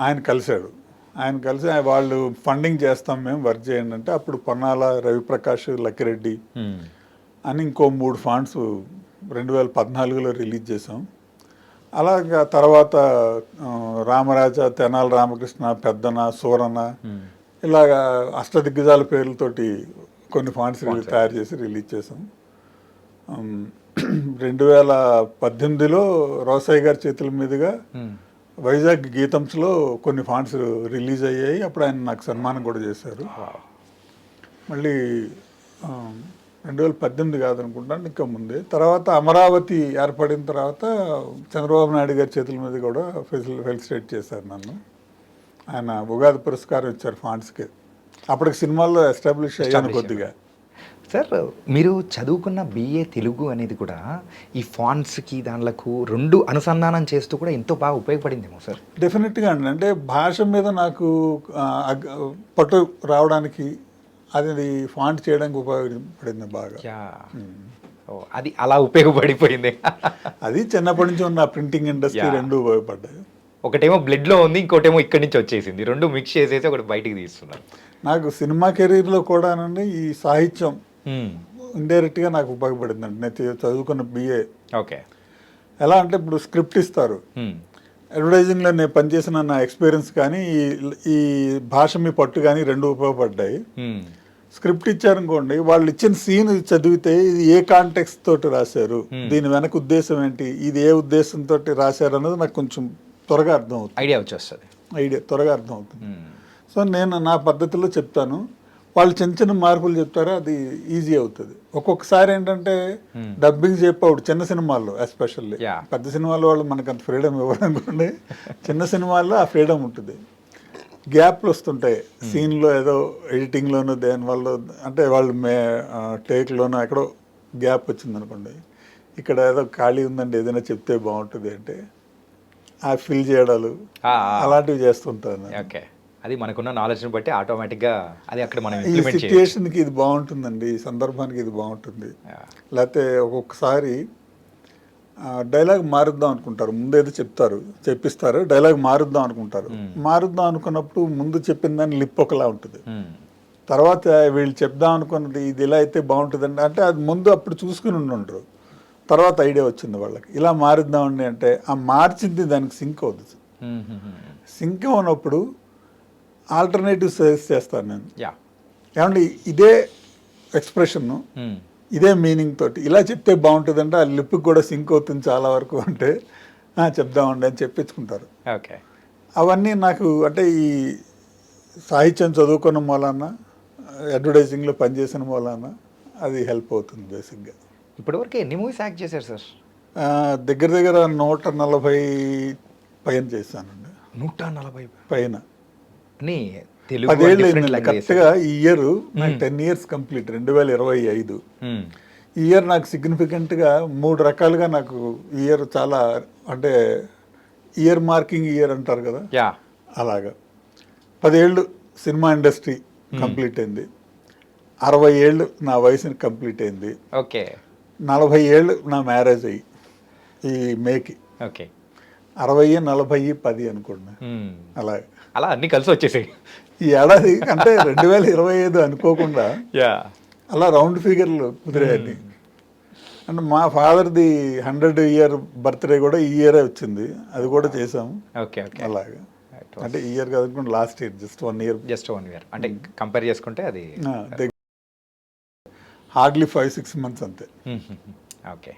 ఆయన కలిశాడు. ఆయన కలిసి వాళ్ళు ఫండింగ్ చేస్తాం మేము, వర్క్ చేయండి అంటే అప్పుడు పొన్నాల రవిప్రకాష్, లక్కిరెడ్డి అని ఇంకో 3 ఫాంట్స్ 2014లో రిలీజ్ చేసాం. అలాగా తర్వాత రామరాజ, తెనాలి రామకృష్ణ, పెద్దన, సూరన, ఇలాగా అష్టదిగ్గజాల పేర్లతోటి కొన్ని ఫాంట్స్ తయారు చేసి రిలీజ్ చేసాం. 2018లో రోసయ్య గారి చేతుల మీదుగా వైజాగ్ గీతంస్లో కొన్ని ఫాంట్స్ రిలీజ్ అయ్యాయి. అప్పుడు ఆయన నాకు సన్మానం కూడా చేశారు. మళ్ళీ 2018 కాదనుకుంటాను, ఇంకా ముందే. తర్వాత అమరావతి ఏర్పడిన తర్వాత చంద్రబాబు నాయుడు గారి చేతుల మీద కూడా ఫెలిసిటేట్ చేశారు నన్ను. ఆయన ఉగాది పురస్కారం ఇచ్చారు ఫాంట్స్కి. అప్పటికి సినిమాల్లో ఎస్టాబ్లిష్ అయ్యాను కొద్దిగా. సార్ మీరు చదువుకున్న బిఏ తెలుగు అనేది కూడా ఈ ఫాంట్స్కి దానిలకు రెండు అనుసంధానం చేస్తూ కూడా ఎంతో బాగా ఉపయోగపడిందేమో సార్. డెఫినెట్గా అండి. అంటే భాష మీద నాకు పట్టు రావడానికి అది ఫాంట్ చేయడానికి ఉపయోగపడింది బాగా. యా. అది అలా ఉపయోగపడిపోయింది. అది చిన్నప్పటి నుంచి ఉన్న ప్రింటింగ్ ఇండస్ట్రీ రెండు ఉపయోగపడ్డాయి. ఒకటేమో బ్లడ్లో ఉంది, ఇంకోటేమో ఇక్కడి నుంచి వచ్చేసింది. రెండు మిక్స్ చేసేసి ఒకటి బయటికి తీస్తున్నారు. నాకు సినిమా కెరీర్లో కూడానండి ఈ సాహిత్యం ఇండైరెక్ట్గా నాకు ఉపయోగపడిందండి. నేను చదువుకున్న బిఏ. ఓకే. ఎలా అంటే ఇప్పుడు స్క్రిప్ట్ ఇస్తారు, అడ్వర్టైజింగ్లో నేను పనిచేసిన నా ఎక్స్పీరియన్స్ కానీ ఈ భాష మీ పట్టు కానీ రెండు ఉపయోగపడ్డాయి. స్క్రిప్ట్ ఇచ్చారనుకోండి, వాళ్ళు ఇచ్చిన సీన్ చదివితే ఇది ఏ కాంటెక్స్ట్ తోటి రాశారు, దీని వెనక ఉద్దేశం ఏంటి, ఇది ఏ ఉద్దేశంతో రాశారు అన్నది నాకు కొంచెం త్వరగా అర్థం అవుతుంది. ఐడియా వచ్చేస్తుంది. త్వరగా అర్థం అవుతుంది. సో నేను నా పద్ధతిలో చెప్తాను, వాళ్ళు చిన్న చిన్న మార్పులు చెప్తారో అది ఈజీ అవుతుంది. ఒక్కొక్కసారి ఏంటంటే డబ్బింగ్ చెప్పేవాడు చిన్న సినిమాల్లో ఎస్పెషల్లీ, పెద్ద సినిమాల్లో వాళ్ళు మనకు అంత ఫ్రీడమ్ ఇవ్వడానికి, చిన్న సినిమాల్లో ఆ ఫ్రీడమ్ ఉంటుంది. గ్యాప్లు వస్తుంటాయి సీన్లో, ఏదో ఎడిటింగ్లోనూ దేనివల్ల అంటే వాళ్ళు టేక్లోనూ ఎక్కడో గ్యాప్ వచ్చింది అనుకోండి, ఇక్కడ ఏదో ఖాళీ ఉందండి ఏదైనా చెప్తే బాగుంటుంది అంటే ఆ ఫిల్ చేయడాలు అలాంటివి చేస్తుంటాను. ఓకే. అది మనకున్న నాలెడ్జ్ని బట్టి ఆటోమేటిక్గా అది అక్కడ మనం ఈ సిచ్యుయేషన్కి ఇది బాగుంటుందండి, ఈ సందర్భానికి ఇది బాగుంటుంది. లేకపోతే ఒక్కొక్కసారి డైలాగ్ మారుద్దాం అనుకుంటారు, ముందేదో చెప్పిస్తారు, డైలాగ్ మారుద్దాం అనుకుంటారు. మారుద్దాం అనుకున్నప్పుడు ముందు చెప్పిన దాన్ని లిప్ ఒకలా ఉంటుంది, తర్వాత వీళ్ళు చెప్దాం అనుకున్నది ఇది ఇలా అయితే బాగుంటుందండి అంటే అది ముందు అప్పుడు చూసుకుని ఉండరు, తర్వాత ఐడియా వచ్చింది వాళ్ళకి ఇలా మారుద్దామండి అంటే ఆ మార్చింది దానికి సింక్ అవుతుంది. సింక్ అవునప్పుడు ఆల్టర్నేటివ్ సజెస్ట్ చేస్తాను నేను. ఏమంటే ఇదే ఎక్స్ప్రెషన్ ఇదే మీనింగ్ తోటి ఇలా చెప్తే బాగుంటుందంటే ఆ లిప్కి కూడా సింక్ అవుతుంది చాలా వరకు అంటే చెప్దామండి అని చెప్పించుకుంటారు. ఓకే. అవన్నీ నాకు అంటే ఈ సాహిత్యం చదువుకున్న మూలాన, అడ్వర్టైజింగ్లో పనిచేసిన మూలాన అది హెల్ప్ అవుతుంది బేసిక్గా. ఇప్పటివరకు ఎన్ని మూవీస్ యాక్ట్ చేశారు సార్? దగ్గర 140 పైన చేశానండి. 140 పైన. తెలుగు 10 ఏళ్ళు అయిందండి కరెక్ట్గా. ఈ ఇయర్ నాకు 10 years కంప్లీట్, 2025. ఈ ఇయర్ నాకు సిగ్నిఫికెంట్గా 3 రకాలుగా నాకు ఈ ఇయర్ చాలా అంటే ఇయర్ మార్కింగ్ ఇయర్ అంటారు కదా, అలాగా 10 ఏళ్ళు సినిమా ఇండస్ట్రీ కంప్లీట్ అయింది, 60 ఏళ్ళు నా వయసుని కంప్లీట్ అయింది, ఓకే, 40 ఏళ్ళు నా మ్యారేజ్ అయ్యి ఈ మేకి, ఓకే, 60, 40, 10 అనుకోండి. అలాగే అలా అన్ని కలిసి వచ్చేసాయి ఈ ఏడాది. అంటే 2025 అనుకోకుండా అలా రౌండ్ ఫిగర్లు కుదిరాయని. అంటే మా ఫాదర్ది 100 year బర్త్డే కూడా ఈ ఇయరే వచ్చింది, అది కూడా చేసాము. Okay, okay. అలాగా అంటే ఈ ఇయర్ కాదు, లాస్ట్ ఇయర్ జస్ట్ 1 year. అంటే కంపేర్ చేసుకుంటే అది హార్డ్లీ 5-6 months అంతే. ఓకే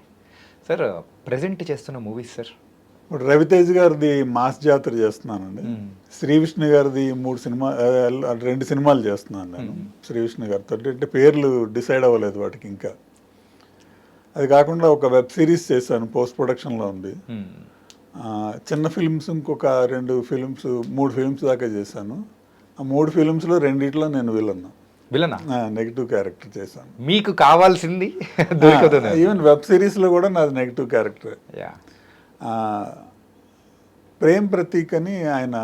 సార్, ప్రెజెంట్ చేస్తున్న మూవీస్ సార్? ఇప్పుడు రవితేజ్ గారిది మాస్ జాతర చేస్తున్నానండి, శ్రీ విష్ణు గారిది 2 సినిమాలు చేస్తున్నాను నేను శ్రీ విష్ణు గారితో. అంటే పేర్లు డిసైడ్ అవ్వలేదు వాటికి ఇంకా. అది కాకుండా ఒక వెబ్ సిరీస్ చేశాను, పోస్ట్ ప్రొడక్షన్లో ఉంది. చిన్న ఫిల్మ్స్ ఇంకొక 2 films 3 films దాకా చేశాను. ఆ 3 filmsలో 2 నేను విలన్నా, నెగిటివ్ క్యారెక్టర్ చేశాను. మీకు కావాల్సింది ఈవెన్ వెబ్ సిరీస్లో కూడా నాది నెగిటివ్ క్యారెక్టర్. ప్రేమ్ ప్రతీక్ అని ఆయన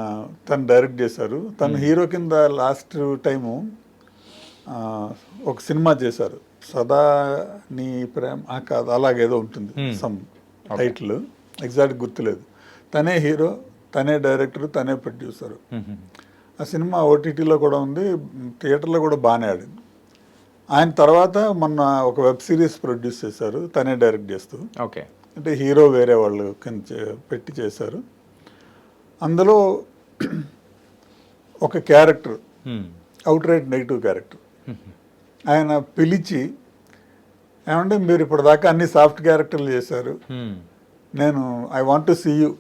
తను డైరెక్ట్ చేశారు. తను హీరో కింద లాస్ట్ టైము ఒక సినిమా చేశారు, సదా నీ ప్రేమ కాదు అలాగేదో ఉంటుంది సమ్ టైటిల్, ఎగ్జాక్ట్ గుర్తులేదు. తనే హీరో, తనే డైరెక్టర్, తనే ప్రొడ్యూసర్. ఆ సినిమా ఓటీటీలో కూడా ఉంది, థియేటర్లో కూడా బాగానే ఆడింది. ఆయన తర్వాత మొన్న ఒక వెబ్ సిరీస్ ప్రొడ్యూస్ చేశారు, తనే డైరెక్ట్ చేస్తూ. ఓకే. అంటే హీరో వేరే వాళ్ళు పెట్టి చేశారు. అందులో ఒక character out right negative character. ఆయన పిలిచి ఏమంటే మీరు ఇప్పటిదాకా అన్ని సాఫ్ట్ క్యారెక్టర్లు చేశారు, నేను I want to see you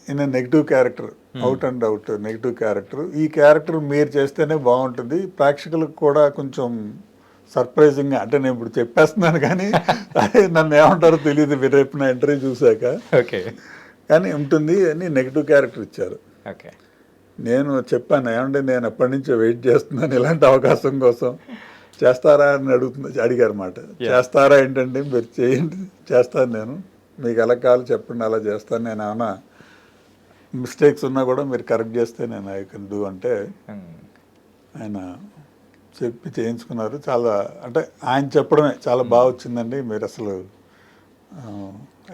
in a negative character, out and out negative character. ఈ క్యారెక్టర్ మీరు చేస్తేనే బాగుంటుంది, ప్రేక్షకులకు కూడా కొంచెం సర్ప్రైజింగ్గా, అంటే నేను ఇప్పుడు చెప్పేస్తున్నాను కానీ నన్ను ఏమంటారో తెలియదు రేపు నా ఇంటర్వ్యూ చూశాక, కానీ ఉంటుంది అని నెగిటివ్ క్యారెక్టర్ ఇచ్చారు. నేను చెప్పాను ఏమంటే నేను ఎప్పటి నుంచో వెయిట్ చేస్తున్నాను ఇలాంటి అవకాశం కోసం, చేస్తారా అని అడిగారు మాట. చేస్తారా ఏంటంటే మీరు చేయండి, చేస్తాను నేను, మీకు ఎలా కావాలి చెప్పండి అలా చేస్తాను, నేను ఏమైనా మిస్టేక్స్ ఉన్నా కూడా మీరు కరెక్ట్ చేస్తే నేను ఐ కెన్ డూ అంటే ఆయన చెప్పి చేయించుకున్నారు. చాలా అంటే ఆయన చెప్పడమే చాలా బాగా వచ్చిందండి, మీరు అసలు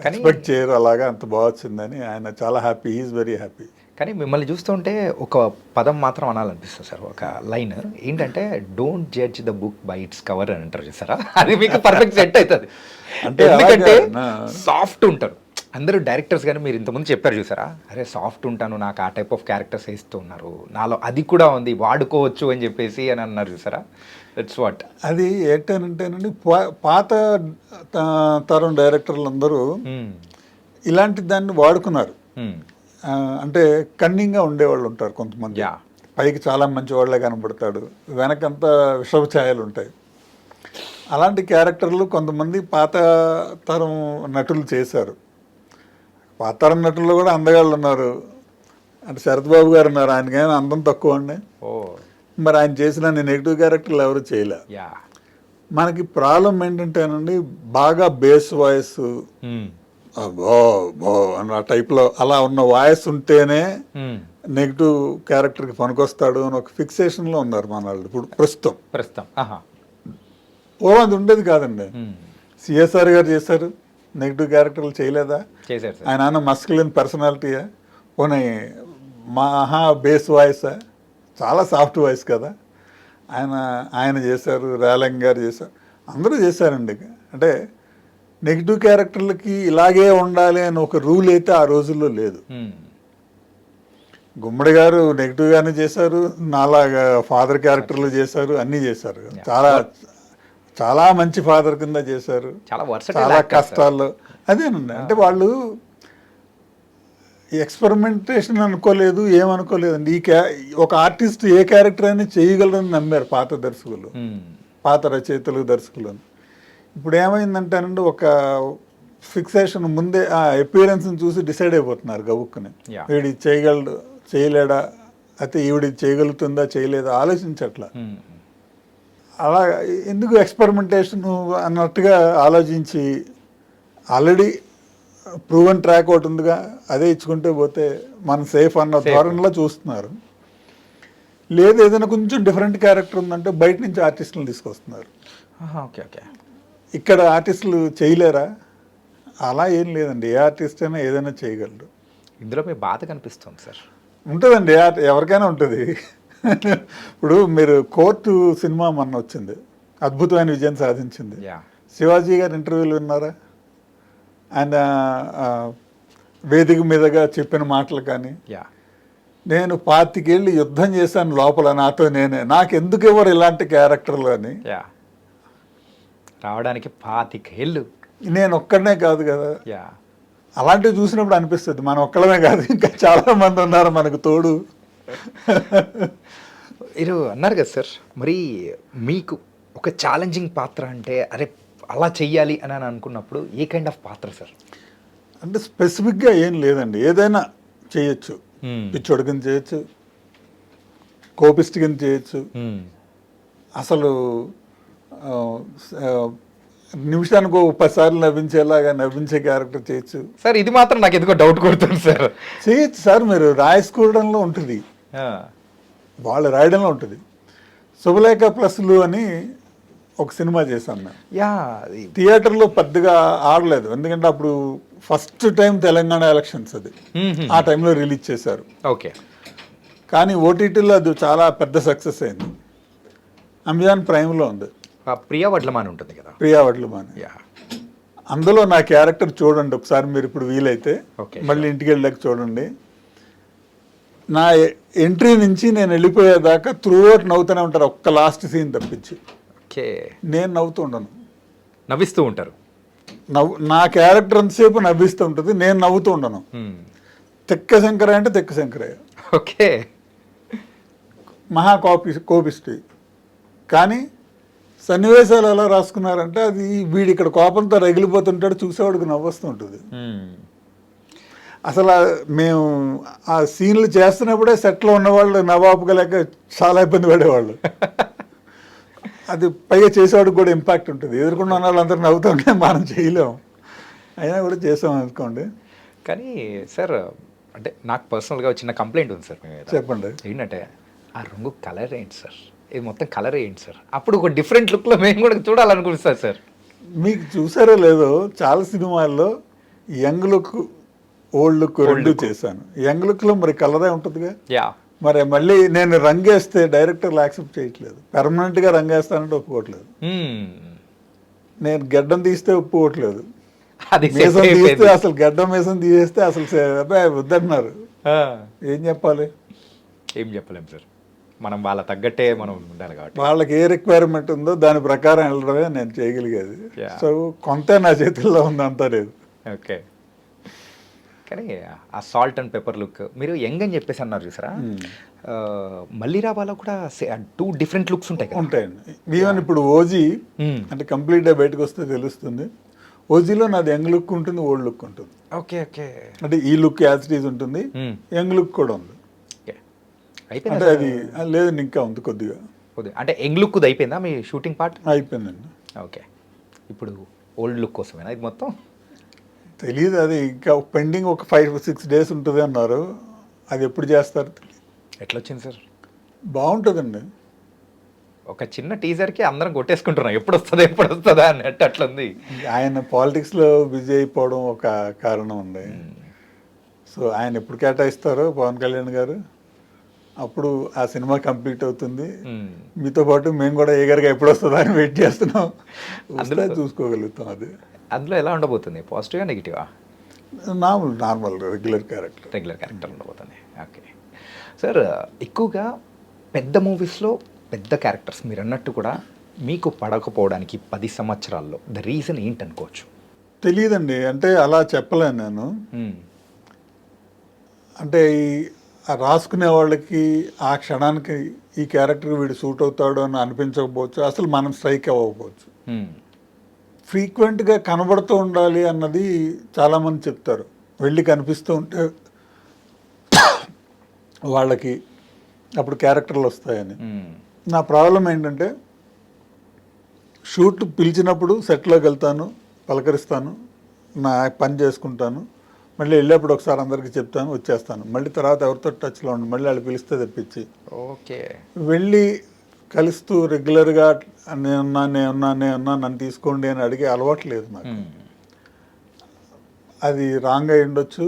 ఎక్స్పెక్ట్ చేయరు అలాగా, అంత బాగా వచ్చిందని ఆయన చాలా హ్యాపీ, ఈజ్ వెరీ హ్యాపీ. కానీ మిమ్మల్ని చూస్తుంటే ఒక పదం మాత్రం అనాలనిపిస్తుంది సార్, ఒక లైన్ ఏంటంటే don't judge the book by its cover అని అంటారు చూసారా, అది మీకు పర్ఫెక్ట్ సెట్ అవుతుంది. అంటే ఎందుకంటే అలాగా, సాఫ్ట్ ఉంటారు అందరూ డైరెక్టర్స్, కానీ మీరు ఇంతకుముందు చెప్పారు చూసారా, అరే సాఫ్ట్ ఉంటాను, నాకు ఆ టైప్ ఆఫ్ క్యారెక్టర్స్ వేస్తూ ఉన్నారు, నాలో అది కూడా ఉంది వాడుకోవచ్చు అని చెప్పేసి అని అన్నారు చూసారా, దట్స్ వాట్. అది ఏంటంటేనండి, పాత తరం డైరెక్టర్లు అందరూ ఇలాంటి దాన్ని వాడుకున్నారు. అంటే కన్నింగ్గా ఉండేవాళ్ళు ఉంటారు కొంతమంది, పైకి చాలా మంచి వాళ్ళే కనబడతాడు, వెనకంతా విషపు ఛాయలు ఉంటాయి. అలాంటి క్యారెక్టర్లు కొంతమంది పాత తరం నటులు చేశారు. పాత తరం నటుల్లో కూడా అందగాళ్ళు ఉన్నారు. అంటే శరత్ బాబు గారు ఉన్నారు, ఆయనకైనా అందం తక్కువ అండి. మరి ఆయన చేసిన నెగిటివ్ క్యారెక్టర్లు ఎవరు చేయలే. మనకి ప్రాబ్లం ఏంటంటేనండి, బాగా బేస్ వాయిస్ బో బో అన్న టైప్లో అలా ఉన్న వాయిస్ ఉంటేనే నెగిటివ్ క్యారెక్టర్కి పనికొస్తాడు అని ఒక ఫిక్సేషన్లో ఉన్నారు మన వాళ్ళు ఇప్పుడు ప్రస్తుతం. అది ఉండేది కాదండి. సిఎస్ఆర్ గారు చేశారు, నెగిటివ్ క్యారెక్టర్లు చేయలేదా? ఆయన అన్న మస్కులిన్ పర్సనాలిటీయా, పోనీ మహా బేస్ వాయిసా, చాలా సాఫ్ట్ వాయిస్ కదా. ఆయన చేశారు, రేలంగ్ గారు చేశారు, అందరూ చేశారండి. అంటే నెగిటివ్ క్యారెక్టర్లకి ఇలాగే ఉండాలి అని ఒక రూల్ అయితే ఆ రోజుల్లో లేదు. గుమ్మడి గారు నెగిటివ్గానే చేశారు, నాలాగా ఫాదర్ క్యారెక్టర్లు చేశారు, అన్నీ చేశారు. చాలా చాలా మంచి ఫాదర్ కింద చేశారు, చాలా కష్టాల్లో. అదేనండి, అంటే వాళ్ళు ఎక్స్పెరిమెంటేషన్ అనుకోలేదు, ఏమనుకోలేదండి. ఒక ఆర్టిస్ట్ ఏ క్యారెక్టర్ అయినా చేయగలరని నమ్మారు పాత దర్శకులు, పాత రచయితలు, దర్శకులు. ఇప్పుడు ఏమైందంటేనండి, ఒక ఫిక్సేషన్ ముందే ఆ అపియరెన్స్ని చూసి డిసైడ్ అయిపోతున్నారు గబుక్కుని. వీడి చేయగలడు, చేయలేడా, అయితే ఈవిడి చేయగలుగుతుందా, చేయలేదా ఆలోచించట్లా. అలా ఎందుకు ఎక్స్పెరిమెంటేషన్ అన్నట్టుగా ఆలోచించి ఆల్రెడీ ప్రూవెన్ ట్రాక్ ఒకటి ఉందిగా, అదే ఇచ్చుకుంటే పోతే మనం సేఫ్ అన్న ధోరణిలో చూస్తున్నారు. లేదు ఏదైనా కొంచెం డిఫరెంట్ క్యారెక్టర్ ఉందంటే బయట నుంచి ఆర్టిస్టులను తీసుకొస్తున్నారు. ఇక్కడ ఆర్టిస్టులు చేయలేరా? అలా ఏం లేదండి, ఏ ఆర్టిస్ట్ అయినా ఏదైనా చేయగలరు. ఇందులో మీ బాధ కనిపిస్తుంది సార్. ఉంటుందండి, ఎవరికైనా ఉంటుంది. ఇప్పుడు మీరు కోర్టు సినిమా మొన్న వచ్చింది, అద్భుతమైన విజయం సాధించింది. శివాజీ గారి ఇంటర్వ్యూలు విన్నారా? ఆయన వేదిక మీదగా చెప్పిన మాటలు కానీ, నేను 25 ఏళ్ళు యుద్ధం చేశాను లోపల నాతో నేనే, నాకు ఎందుకు ఎవరు ఇలాంటి క్యారెక్టర్లు అని. రావడానికి 25 ఏళ్ళు నేను ఒక్కడనే కాదు కదా. అలాంటివి చూసినప్పుడు అనిపిస్తుంది మనం ఒక్కడమే కాదు, ఇంకా చాలా మంది ఉన్నారు మనకు తోడు. మీరు అన్నారు కదా సార్, మరి మీకు ఒక ఛాలెంజింగ్ పాత్ర అంటే అరే అలా చెయ్యాలి అని అనుకున్నప్పుడు ఏ కైండ్ ఆఫ్ పాత్ర సార్? అంటే స్పెసిఫిక్గా ఏం లేదండి, ఏదైనా చేయొచ్చు. పిచ్చోడి కింద చేయొచ్చు, కోపిస్ట్ కింద చేయొచ్చు, అసలు నిమిషానికి 10 సార్లు నవ్వించేలాగా నవ్వించే క్యారెక్టర్ చేయొచ్చు. సార్ ఇది మాత్రం నాకు ఎందుకో డౌట్ కొడుతుంది సార్. చేయొచ్చు సార్, మీరు రాయస్కూడంలో ఉంటుంది, వాళ్ళు రాయడంలో ఉంటుంది. శుభలేఖ ప్లస్లు అని ఒక సినిమా చేశాను నేను. థియేటర్లో పెద్దగా ఆడలేదు, ఎందుకంటే అప్పుడు ఫస్ట్ టైం తెలంగాణ ఎలక్షన్స్, అది ఆ టైంలో రిలీజ్ చేశారు. ఓకే, కానీ ఓటీటీలో అది చాలా పెద్ద సక్సెస్ అయింది. అమెజాన్ ప్రైమ్లో ఉంది, ప్రియా వడ్లమాని ఉంటుంది కదా, ప్రియా వడ్లమాని. అందులో నా క్యారెక్టర్ చూడండి ఒకసారి మీరు, ఇప్పుడు వీలైతే మళ్ళీ ఇంటికి వెళ్ళాక చూడండి. నా ఎంట్రీ నుంచి నేను వెళ్ళిపోయేదాకా త్రూ అవుట్ నవ్వుతూనే ఉంటారు, ఒక్క లాస్ట్ సీన్ తప్పించి. నేను నవ్వుతూ ఉండను, నవ్విస్తూ ఉంటారు. నా క్యారెక్టర్ అంతసేపు నవ్విస్తూ ఉంటుంది, నేను నవ్వుతూ ఉండను. తెక్క శంకరయ్య అంటే తెక్క శంకరయ్య, ఓకే, మహా కోపిస్ట్. కానీ సన్నివేశాలు ఎలా రాసుకున్నారంటే, అది వీడి ఇక్కడ కోపంతో రగిలిపోతుంటాడు, చూసేవాడికి నవ్వొస్తూ ఉంటుంది. అసలు మేము ఆ సీన్లు చేస్తున్నప్పుడే సెట్లో ఉన్నవాళ్ళు నవ్వాపుకోలేక చాలా ఇబ్బంది పడేవాళ్ళు. అది పైగా చేసేవాడికి కూడా ఇంపాక్ట్ ఉంటుంది. ఎదుర్కొన్న వాళ్ళందరూ నవ్వుతుంటే మనం చేయలేం, అయినా కూడా చేసాం అనుకోండి. కానీ సార్ అంటే నాకు పర్సనల్గా చిన్న కంప్లైంట్ ఉంది సార్ మీ మీద. చెప్పండి. ఏంటంటే ఆ రంగు కలర్ ఏంటి సార్, ఇది మొత్తం కలర్ ఏంటి సార్, అప్పుడు ఒక డిఫరెంట్ లుక్లో మేము కూడా చూడాలనుకుంటున్నాం సార్. మీకు చూసారో లేదో చాలా సినిమాల్లో యంగ్ లుక్ ఓల్డ్ లుక్ రెండు చేశాను. యంగ్ లుక్లో మరి కలరే ఉంటుందిగా. యా మరి మళ్ళీ నేను రంగేస్తే డైరెక్టర్లు యాక్సెప్ట్ చేయట్లేదు, పెర్మనెంట్గా రంగేస్తానంటే ఒప్పుకోవట్లేదు. నేను గడ్డం తీస్తే ఒప్పుకోవట్లేదు, అది మీసం తీస్తే అసలు గడ్డం మీసం తీసేస్తే అసలు అబ్బాయి వద్దన్నారు. ఏం చెప్పాలి? ఏం చెప్పలేం సార్, మనం వాళ్ళ తగ్గట్టే మనం ఉండాలి కాబట్టి. వాళ్ళకి ఏ రిక్వైర్మెంట్ ఉందో దాని ప్రకారం వెళ్ళడమే నేను చేయగలిగేది. Yeah. సో కొంత నా చేతుల్లో ఉంది, అంతా లేదు. ఓకే. కానీ ఆ సాల్ట్ అండ్ పెప్పర్ లుక్ మీరు యంగ్ అని చెప్పేసి అన్నారు చూసారా, మళ్ళీ రావాలో కూడా 2 డిఫరెంట్ లుక్స్ ఉంటాయి కదా. ఉంటాయండి. ఈవెన్ ఇప్పుడు ఓజీ అంటే కంప్లీట్గా బయటకు వస్తే తెలుస్తుంది. ఓజీలో నాది యంగ్ లుక్ ఉంటుంది, ఓల్డ్ లుక్ ఉంటుంది. Okay okay. అంటే ఈ లుక్ యాజ్ ఇట్ ఈజ్ ఉంటుంది, యంగ్ లుక్ కూడా ఉంది. అయిపోయింది అంటే అది లేదండి, ఇంకా ఉంది కొద్దిగా. అంటే యంగ్ లుక్ అయిపోయిందా మీ షూటింగ్ పార్ట్? అయిపోయిందండి. ఓకే. ఇప్పుడు ఓల్డ్ లుక్ కోసమేనా ఇది మొత్తం? తెలియదు, అది ఇంకా పెండింగ్ ఒక 5-6 days ఉంటుంది అన్నారు. అది ఎప్పుడు చేస్తారు తెలియదు. ఎట్లా వచ్చింది సార్? బాగుంటుందండి. ఒక చిన్న టీజర్కి అందరం కొట్టేసుకుంటున్నాం ఎప్పుడు వస్తుందా అన్నట్టు అట్లుంది. ఆయన పాలిటిక్స్లో బిజీ అయిపోవడం ఒక కారణం ఉంది. సో ఆయన ఎప్పుడు కేటాయిస్తారో పవన్ కళ్యాణ్ గారు, అప్పుడు ఆ సినిమా కంప్లీట్ అవుతుంది. మీతో పాటు మేము కూడా ఏగర్గా ఎప్పుడు వస్తుందా అని వెయిట్ చేస్తున్నాం. అందులో చూసుకోగలుగుతాం. అది అందులో ఎలా ఉండబోతుంది, పాజిటివ్గా నెగిటివా? నార్మల్ రెగ్యులర్ క్యారెక్టర్ ఉండబోతుంది. ఓకే సార్, ఎక్కువగా పెద్ద మూవీస్లో పెద్ద క్యారెక్టర్స్ మీరు అన్నట్టు కూడా మీకు పడకపోవడానికి 10 సంవత్సరాల్లో ద రీజన్ ఏంటనుకోవచ్చు? తెలియదండి, అంటే అలా చెప్పలేను నేను. అంటే రాసుకునే వాళ్ళకి ఆ క్షణానికి ఈ క్యారెక్టర్ వీడు సూట్ అవుతాడు అని అనిపించకపోవచ్చు, అసలు మనం స్ట్రైక్ అవ్వకపోవచ్చు. ఫ్రీక్వెంట్గా కనబడుతూ ఉండాలి అన్నది చాలామంది చెప్తారు. వెళ్ళి కనిపిస్తూ ఉంటే వాళ్ళకి అప్పుడు క్యారెక్టర్లు వస్తాయని. నా ప్రాబ్లం ఏంటంటే షూట్ పిలిచినప్పుడు సెట్లోకి వెళ్తాను, పలకరిస్తాను, నా పని చేసుకుంటాను, మళ్ళీ వెళ్ళేప్పుడు ఒకసారి అందరికీ చెప్తాను, వచ్చేస్తాను. మళ్ళీ తర్వాత ఎవరితో టచ్లో ఉండి మళ్ళీ వాళ్ళు పిలిస్తే తెప్పించి ఓకే వెళ్ళి కలుస్తూ రెగ్యులర్గా నేనున్నా నన్ను తీసుకోండి అని అడిగే అలవాటు లేదు నాకు. అది రాంగ్ అయి ఉండొచ్చు,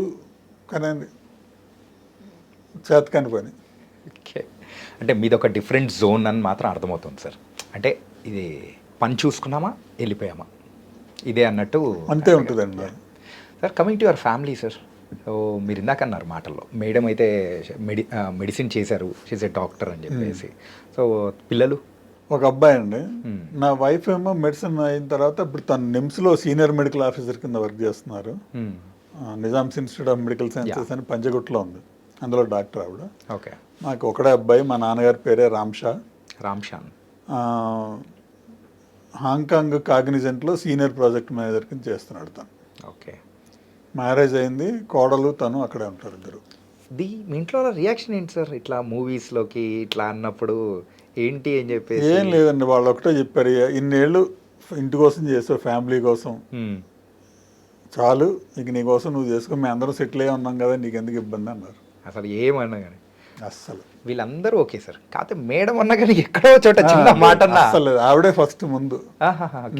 కానీ చేతకాని పని. ఓకే. అంటే మీది ఒక డిఫరెంట్ జోన్ అని మాత్రం అర్థమవుతుంది సార్. అంటే ఇది పని చూసుకున్నామా వెళ్ళిపోయామా ఇదే అన్నట్టు అంతే ఉంటుందండి. Sir coming to your family sir, so మీరు ఇందాక అన్నారు మాటల్లో మేడం అయితే మెడిసిన్ చేశారు, షీజ్ ఏ డాక్టర్ అని చెప్పేసి. సో పిల్లలు? ఒక అబ్బాయి అండి. నా వైఫ్ ఏమో మెడిసిన్ అయిన తర్వాత ఇప్పుడు తను నిమ్స్లో సీనియర్ మెడికల్ ఆఫీసర్ కింద వర్క్ చేస్తున్నారు. Nizam's institute of medical sciences అని పంజగుట్లో ఉంది, అందులో డాక్టర్ ఆవిడ. ఓకే. నాకు ఒకడే అబ్బాయి, మా నాన్నగారి పేరే రామ్షాన్. హాంకాంగ్ కాగ్నిజెంట్లో సీనియర్ ప్రాజెక్ట్ మేనేజర్ కింద చేస్తున్నాడు తను. ఓకే. మ్యారేజ్ అయింది, కోడలు తను అక్కడే ఉంటారు ఇద్దరు. మీ ఇంట్లో రియాక్షన్ ఏంటి సార్ ఇట్లా మూవీస్లోకి ఇట్లా అన్నప్పుడు? ఏంటి అని చెప్పేసి ఏం లేదండి, వాళ్ళు ఒకటే చెప్పారు, ఇన్నేళ్ళు ఇంటి కోసం చేసావు, ఫ్యామిలీ కోసం చాలు, ఇక నీ కోసం నువ్వు చేసుకో, మేము అందరం సెటిల్ అయ్యి ఉన్నాం కదా, నీకు ఎందుకు ఇబ్బంది అన్నారు. అసలు ఏమన్నా కానీ అస్సలు వీళ్ళందరూ ఓకే సార్, కాకపోతే మేడం అన్నా కానీ ఎక్కడో చోట చిన్న మాట అసలు ఆవిడే ఫస్ట్ ముందు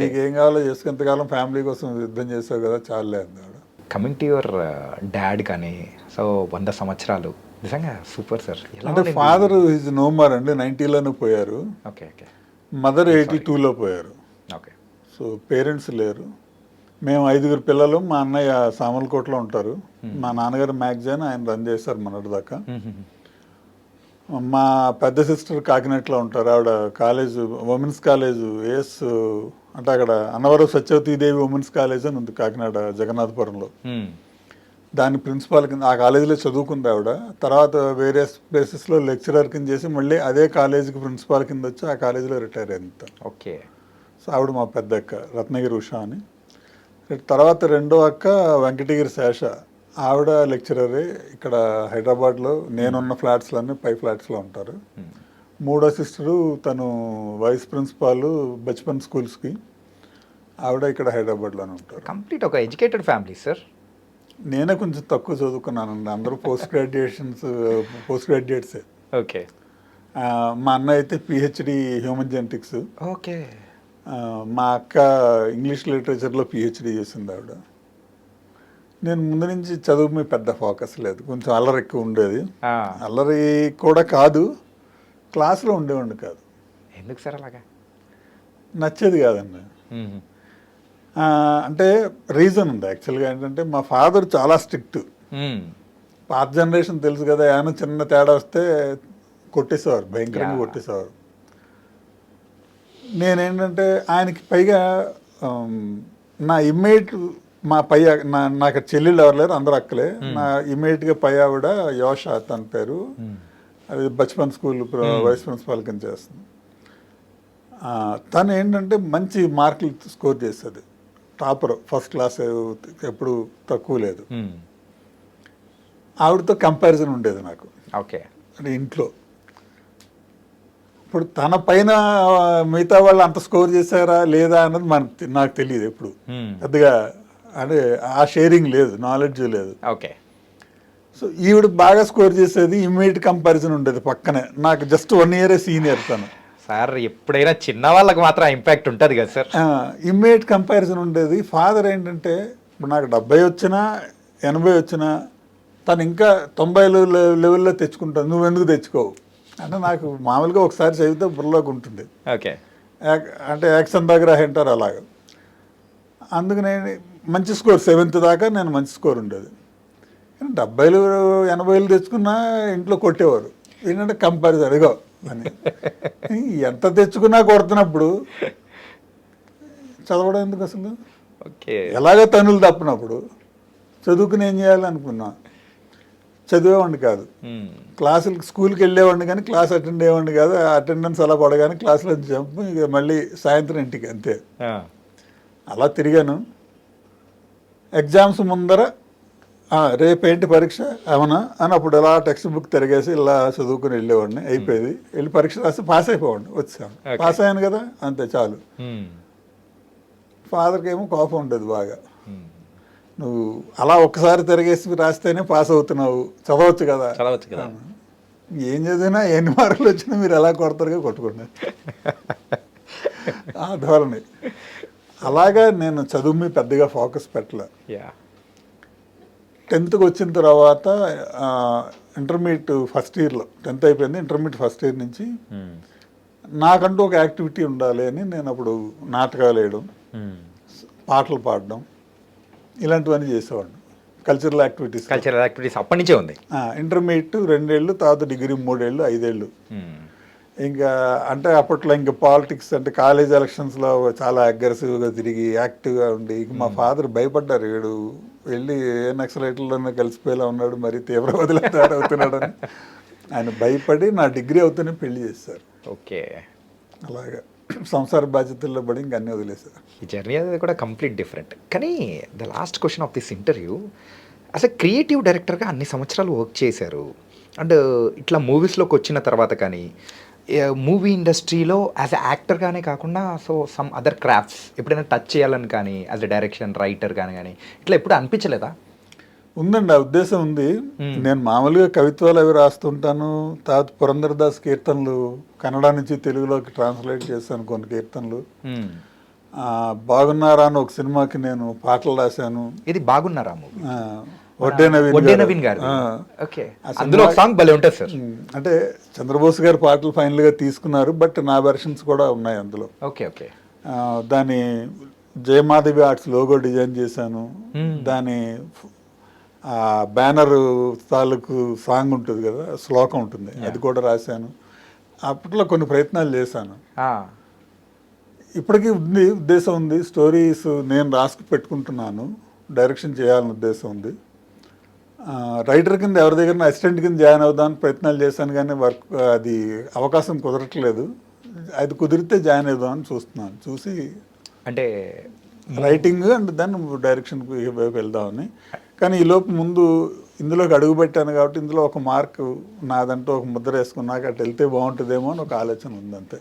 నీకేం కావాలో చేసుకు, ఎంతకాలం ఫ్యామిలీ కోసం యుద్ధం చేసావు కదా చాలులే అంది ఆవిడ. కమింగ్ టు యువర్ డాడ్ కానీ, సో 100 సంవత్సరాలు నిజంగా సూపర్ సార్. అంటే ఫాదర్ ఈజ్ నో మోర్ అండి, 90లోనే పోయారు. Okay okay. మదర్ 82లో పోయారు. ఓకే. సో పేరెంట్స్ లేరు. మేము 5 పిల్లలు. మా అన్నయ్య సామలకోటలో ఉంటారు. మా నాన్నగారు మ్యాగజైన్ ఆయన రన్ చేస్తారు మొన్నటి దాకా. మా పెద్ద సిస్టర్ కాకినాడలో ఉంటారు, ఆవిడ కాలేజ్ ఉమెన్స్ కాలేజ్ ఏఎస్ అంటే అక్కడ అన్నవరం సత్యవతీదేవి ఉమెన్స్ కాలేజ్ అని ఉంది కాకినాడ జగన్నాథపురంలో. దాని ప్రిన్సిపాల్ కింద ఆ కాలేజీలో చదువుకుంది ఆవిడ. తర్వాత వేరియస్ ప్లేసెస్లో లెక్చరర్ కింద చేసి మళ్ళీ అదే కాలేజీకి ప్రిన్సిపాల్ కింద వచ్చి ఆ కాలేజీలో రిటైర్ అయింది. ఓకే. సో ఆవిడ మా పెద్ద అక్క రత్నగిరి ఉషా అని. తర్వాత రెండో అక్క వెంకటగిరి శేష, ఆవిడ లెక్చరరే ఇక్కడ హైదరాబాద్లో. నేనున్న ఫ్లాట్స్లన్నీ పై ఫ్లాట్స్లో ఉంటారు. మూడో సిస్టరు తను వైస్ ప్రిన్సిపాల్ బచ్పన్ స్కూల్స్కి, ఆవిడ ఇక్కడ హైదరాబాద్లోనే ఉంటారు. కంప్లీట్ ఒక ఎడ్యుకేటెడ్ ఫ్యామిలీ సార్. నేనే కొంచెం తక్కువ చదువుకున్నానండి, అందరూ పోస్ట్ గ్రాడ్యుయేట్సే. ఓకే. మా అన్న అయితే పిహెచ్డి హ్యూమన్ జెనెటిక్స్. ఓకే. మా అక్క ఇంగ్లీష్ లిటరేచర్లో పిహెచ్డి చేసింది ఆవిడ. నేను ముందు నుంచి చదువు మీద పెద్ద ఫోకస్ లేదు, కొంచెం అల్లరి ఎక్కువ ఉండేది. అల్లరి కూడా కాదు, క్లాస్లో ఉండేవాడిని కాదు. ఎందుకు సార్ అలాగా? నచ్చేది కాదండి. అంటే రీజన్ ఉంది యాక్చువల్గా. ఏంటంటే మా ఫాదర్ చాలా స్ట్రిక్ట్. పాత జనరేషన్ తెలుసు కదా, ఏమైనా చిన్న తేడా వస్తే కొట్టేసేవారు, భయంకరంగా కొట్టేసేవారు. నేనేంటంటే ఆయనకి పైగా నా ఇమ్మీడియట్ మా పై నాకు చెల్లెళ్ళు ఎవరు లేరు, అందరూ అక్కలే. నా ఇమ్మీడియట్గా పై ఆవిడ యోష తన పేరు, అది బచ్పన్ స్కూల్ వైస్ ప్రిన్సిపాల్ కింద చేస్తుంది. తను ఏంటంటే మంచి మార్కులు స్కోర్ చేస్తుంది, టాపర్, ఫస్ట్ క్లాస్, ఎప్పుడు తక్కువ లేదు. ఆవిడతో కంపారిజన్ ఉండేది నాకు. ఓకే. అంటే ఇంట్లో ఇప్పుడు తన పైన మిగతా వాళ్ళు అంత స్కోర్ చేశారా లేదా అన్నది నాకు తెలియదు ఎప్పుడు పెద్దగా. అంటే ఆ షేరింగ్ లేదు, నాలెడ్జ్ లేదు. ఓకే. సో ఈవిడ బాగా స్కోర్ చేసేది, ఇమ్మీడియట్ కంపారిజన్ ఉండేది పక్కనే. నాకు జస్ట్ 1 year సీనియర్ తను. సార్ ఎప్పుడైనా చిన్న వాళ్ళకి మాత్రం ఇంపాక్ట్ ఉంటుంది కదా సార్. ఇమ్మీడియట్ కంపారిజన్ ఉండేది. ఫాదర్ ఏంటంటే ఇప్పుడు నాకు 70 వచ్చినా 80 వచ్చినా తను ఇంకా 90 లెవెల్లో తెచ్చుకుంటాను, నువ్వెందుకు తెచ్చుకోవు అంటే నాకు మామూలుగా ఒకసారి చదివితే బుర్రలోకి ఉంటుంది. ఓకే. అంటే యాక్షన్ దగ్గర అంటారు అలాగా. అందుకనే మంచి స్కోర్ 7th దాకా నేను మంచి స్కోర్ ఉండేది. 70 80 తెచ్చుకున్నా ఇంట్లో కొట్టేవారు. ఏంటంటే కంపారిజన్ అడిగో అని. ఎంత తెచ్చుకున్నా కొడుతున్నప్పుడు చదవడం ఎందుకు అసలు? ఓకే. ఎలాగో తనులు తప్పినప్పుడు చదువుకుని ఏం చేయాలనుకున్నా, చదివేవాడిని కాదు. క్లాసులకి స్కూల్కి వెళ్ళేవాడిని కానీ క్లాస్ అటెండ్ అయ్యేవాడిని కాదు. అటెండెన్స్ అలా పడగానే క్లాసులో జంప్, ఇక మళ్ళీ సాయంత్రం ఇంటికి, అంతే. అలా తిరిగాను. ఎగ్జామ్స్ ముందర రేపేంటి పరీక్ష అవునా అని అప్పుడు ఇలా టెక్స్ట్ బుక్ తిరిగేసి ఇలా చదువుకుని వెళ్ళేవాడిని. అయిపోయేది, వెళ్ళి పరీక్ష రాసి పాస్ అయిపోవాడిని. వచ్చాను, పాస్ అయ్యాను కదా, అంతే చాలు. ఫాదర్కి ఏమో కోపం ఉండేది బాగా. నువ్వు అలా ఒక్కసారి తిరిగేసి రాస్తేనే పాస్ అవుతున్నావు, చదవచ్చు కదా. ఏం చదివినా ఎన్ని మార్కులు వచ్చినా మీరు ఎలా కొడతారుగా కొట్టుకోండి, ఆ ధోరణి. అలాగా నేను చదువు మీద పెద్దగా ఫోకస్ పెట్టలే. 10th వచ్చిన తర్వాత ఇంటర్మీడియట్ ఫస్ట్ ఇయర్లో, 10th అయిపోయింది, ఇంటర్మీడియట్ ఫస్ట్ ఇయర్ నుంచి నాకంటూ ఒక యాక్టివిటీ ఉండాలి అని నేను అప్పుడు నాటకాలు వేయడం, పాటలు పాడడం, ఇలాంటివన్నీ చేసేవాడిని. కల్చరల్ యాక్టివిటీస్ అప్పటి నుంచే ఉంది. ఇంటర్మీడియట్ 2 ఏళ్ళు, తర్వాత డిగ్రీ 3 ఏళ్ళు, 5 ఏళ్ళు. ఇంకా అంటే అప్పట్లో ఇంకా పాలిటిక్స్ అంటే కాలేజ్ ఎలక్షన్స్లో చాలా అగ్రెసివ్గా తిరిగి యాక్టివ్గా ఉండి, ఇంక మా ఫాదర్ భయపడ్డారు, వీడు వెళ్ళి ఏ నక్సలైట్లలోనే కలిసిపోయేలా ఉన్నాడు, మరి తీవ్రవాదులు తయారవుతున్నాడని ఆయన భయపడి నా డిగ్రీ అవుతూనే పెళ్లి చేశారు. ఓకే. అలాగా సంసార బాధ్యతల్లో పడి ఇంక అన్నీ వదిలేశారు. ఈ జర్నీ అనేది కూడా కంప్లీట్ డిఫరెంట్. కానీ the last question of this interview, అసలు క్రియేటివ్ డైరెక్టర్గా అన్ని సంవత్సరాలు వర్క్ చేశారు అండ్ ఇట్లా మూవీస్లోకి వచ్చిన తర్వాత కానీ మూవీ ఇండస్ట్రీలో యాజ్ ఎ యాక్టర్గానే కాకుండా సో సమ్ అదర్ క్రాఫ్ట్స్ ఎప్పుడైనా టచ్ చేయాలని కానీ యాజ్ ఎ డైరెక్షన్ రైటర్ కానీ ఇట్లా ఎప్పుడు అనిపించలేదా? ఉందండి, ఆ ఉద్దేశం ఉంది. నేను మామూలుగా కవిత్వాలు అవి రాస్తుంటాను. తర్వాత పురంధరదాస్ కీర్తనలు కన్నడ నుంచి తెలుగులోకి ట్రాన్స్లేట్ చేశాను కొన్ని కీర్తనలు. బాగున్నారా అని ఒక సినిమాకి నేను పాటలు రాశాను. ఇది బాగున్నారా మూవీ? వడ్డే నవీన్ గారు. ఓకే. అందులో ఒక సాంగ్ భలే ఉంటుంది సార్. అంటే చంద్రబోస్ గారి పాటలు ఫైనల్గా తీసుకున్నారు, బట్ నా వెర్షన్స్ కూడా ఉన్నాయి అందులో. ఓకే. ఓకే. దాని జయమాధవి ఆర్ట్స్ లోగో డిజైన్ చేశాను. దాని బ్యానర్ తాలూకు సాంగ్ ఉంటుంది కదా, శ్లోకం ఉంటుంది, అది కూడా రాశాను. అప్పట్లో కొన్ని ప్రయత్నాలు చేశాను. ఇప్పటికీ ఉంది, ఉద్దేశం ఉంది. స్టోరీస్ నేను రాసుకు పెట్టుకుంటున్నాను, డైరెక్షన్ చేయాలని ఉద్దేశం ఉంది. రైటర్ కింద ఎవరి దగ్గర అసిస్టెంట్ కింద జాయిన్ అవుదామని ప్రయత్నాలు చేశాను, కానీ వర్క్ అది అవకాశం కుదరట్లేదు. అది కుదిరితే జాయిన్ అవుదామని చూస్తున్నాను. చూసి అంటే రైటింగ్ అండ్ దాన్ని డైరెక్షన్కి వెళ్దామని. కానీ ఈలోపు ముందు ఇందులోకి అడుగు పెట్టాను కాబట్టి ఇందులో ఒక మార్కు నాదంటూ ఒక ముద్ర వేసుకున్నాక అటు వెళ్తే బాగుంటుందేమో అని ఒక ఆలోచన ఉంది అంతే.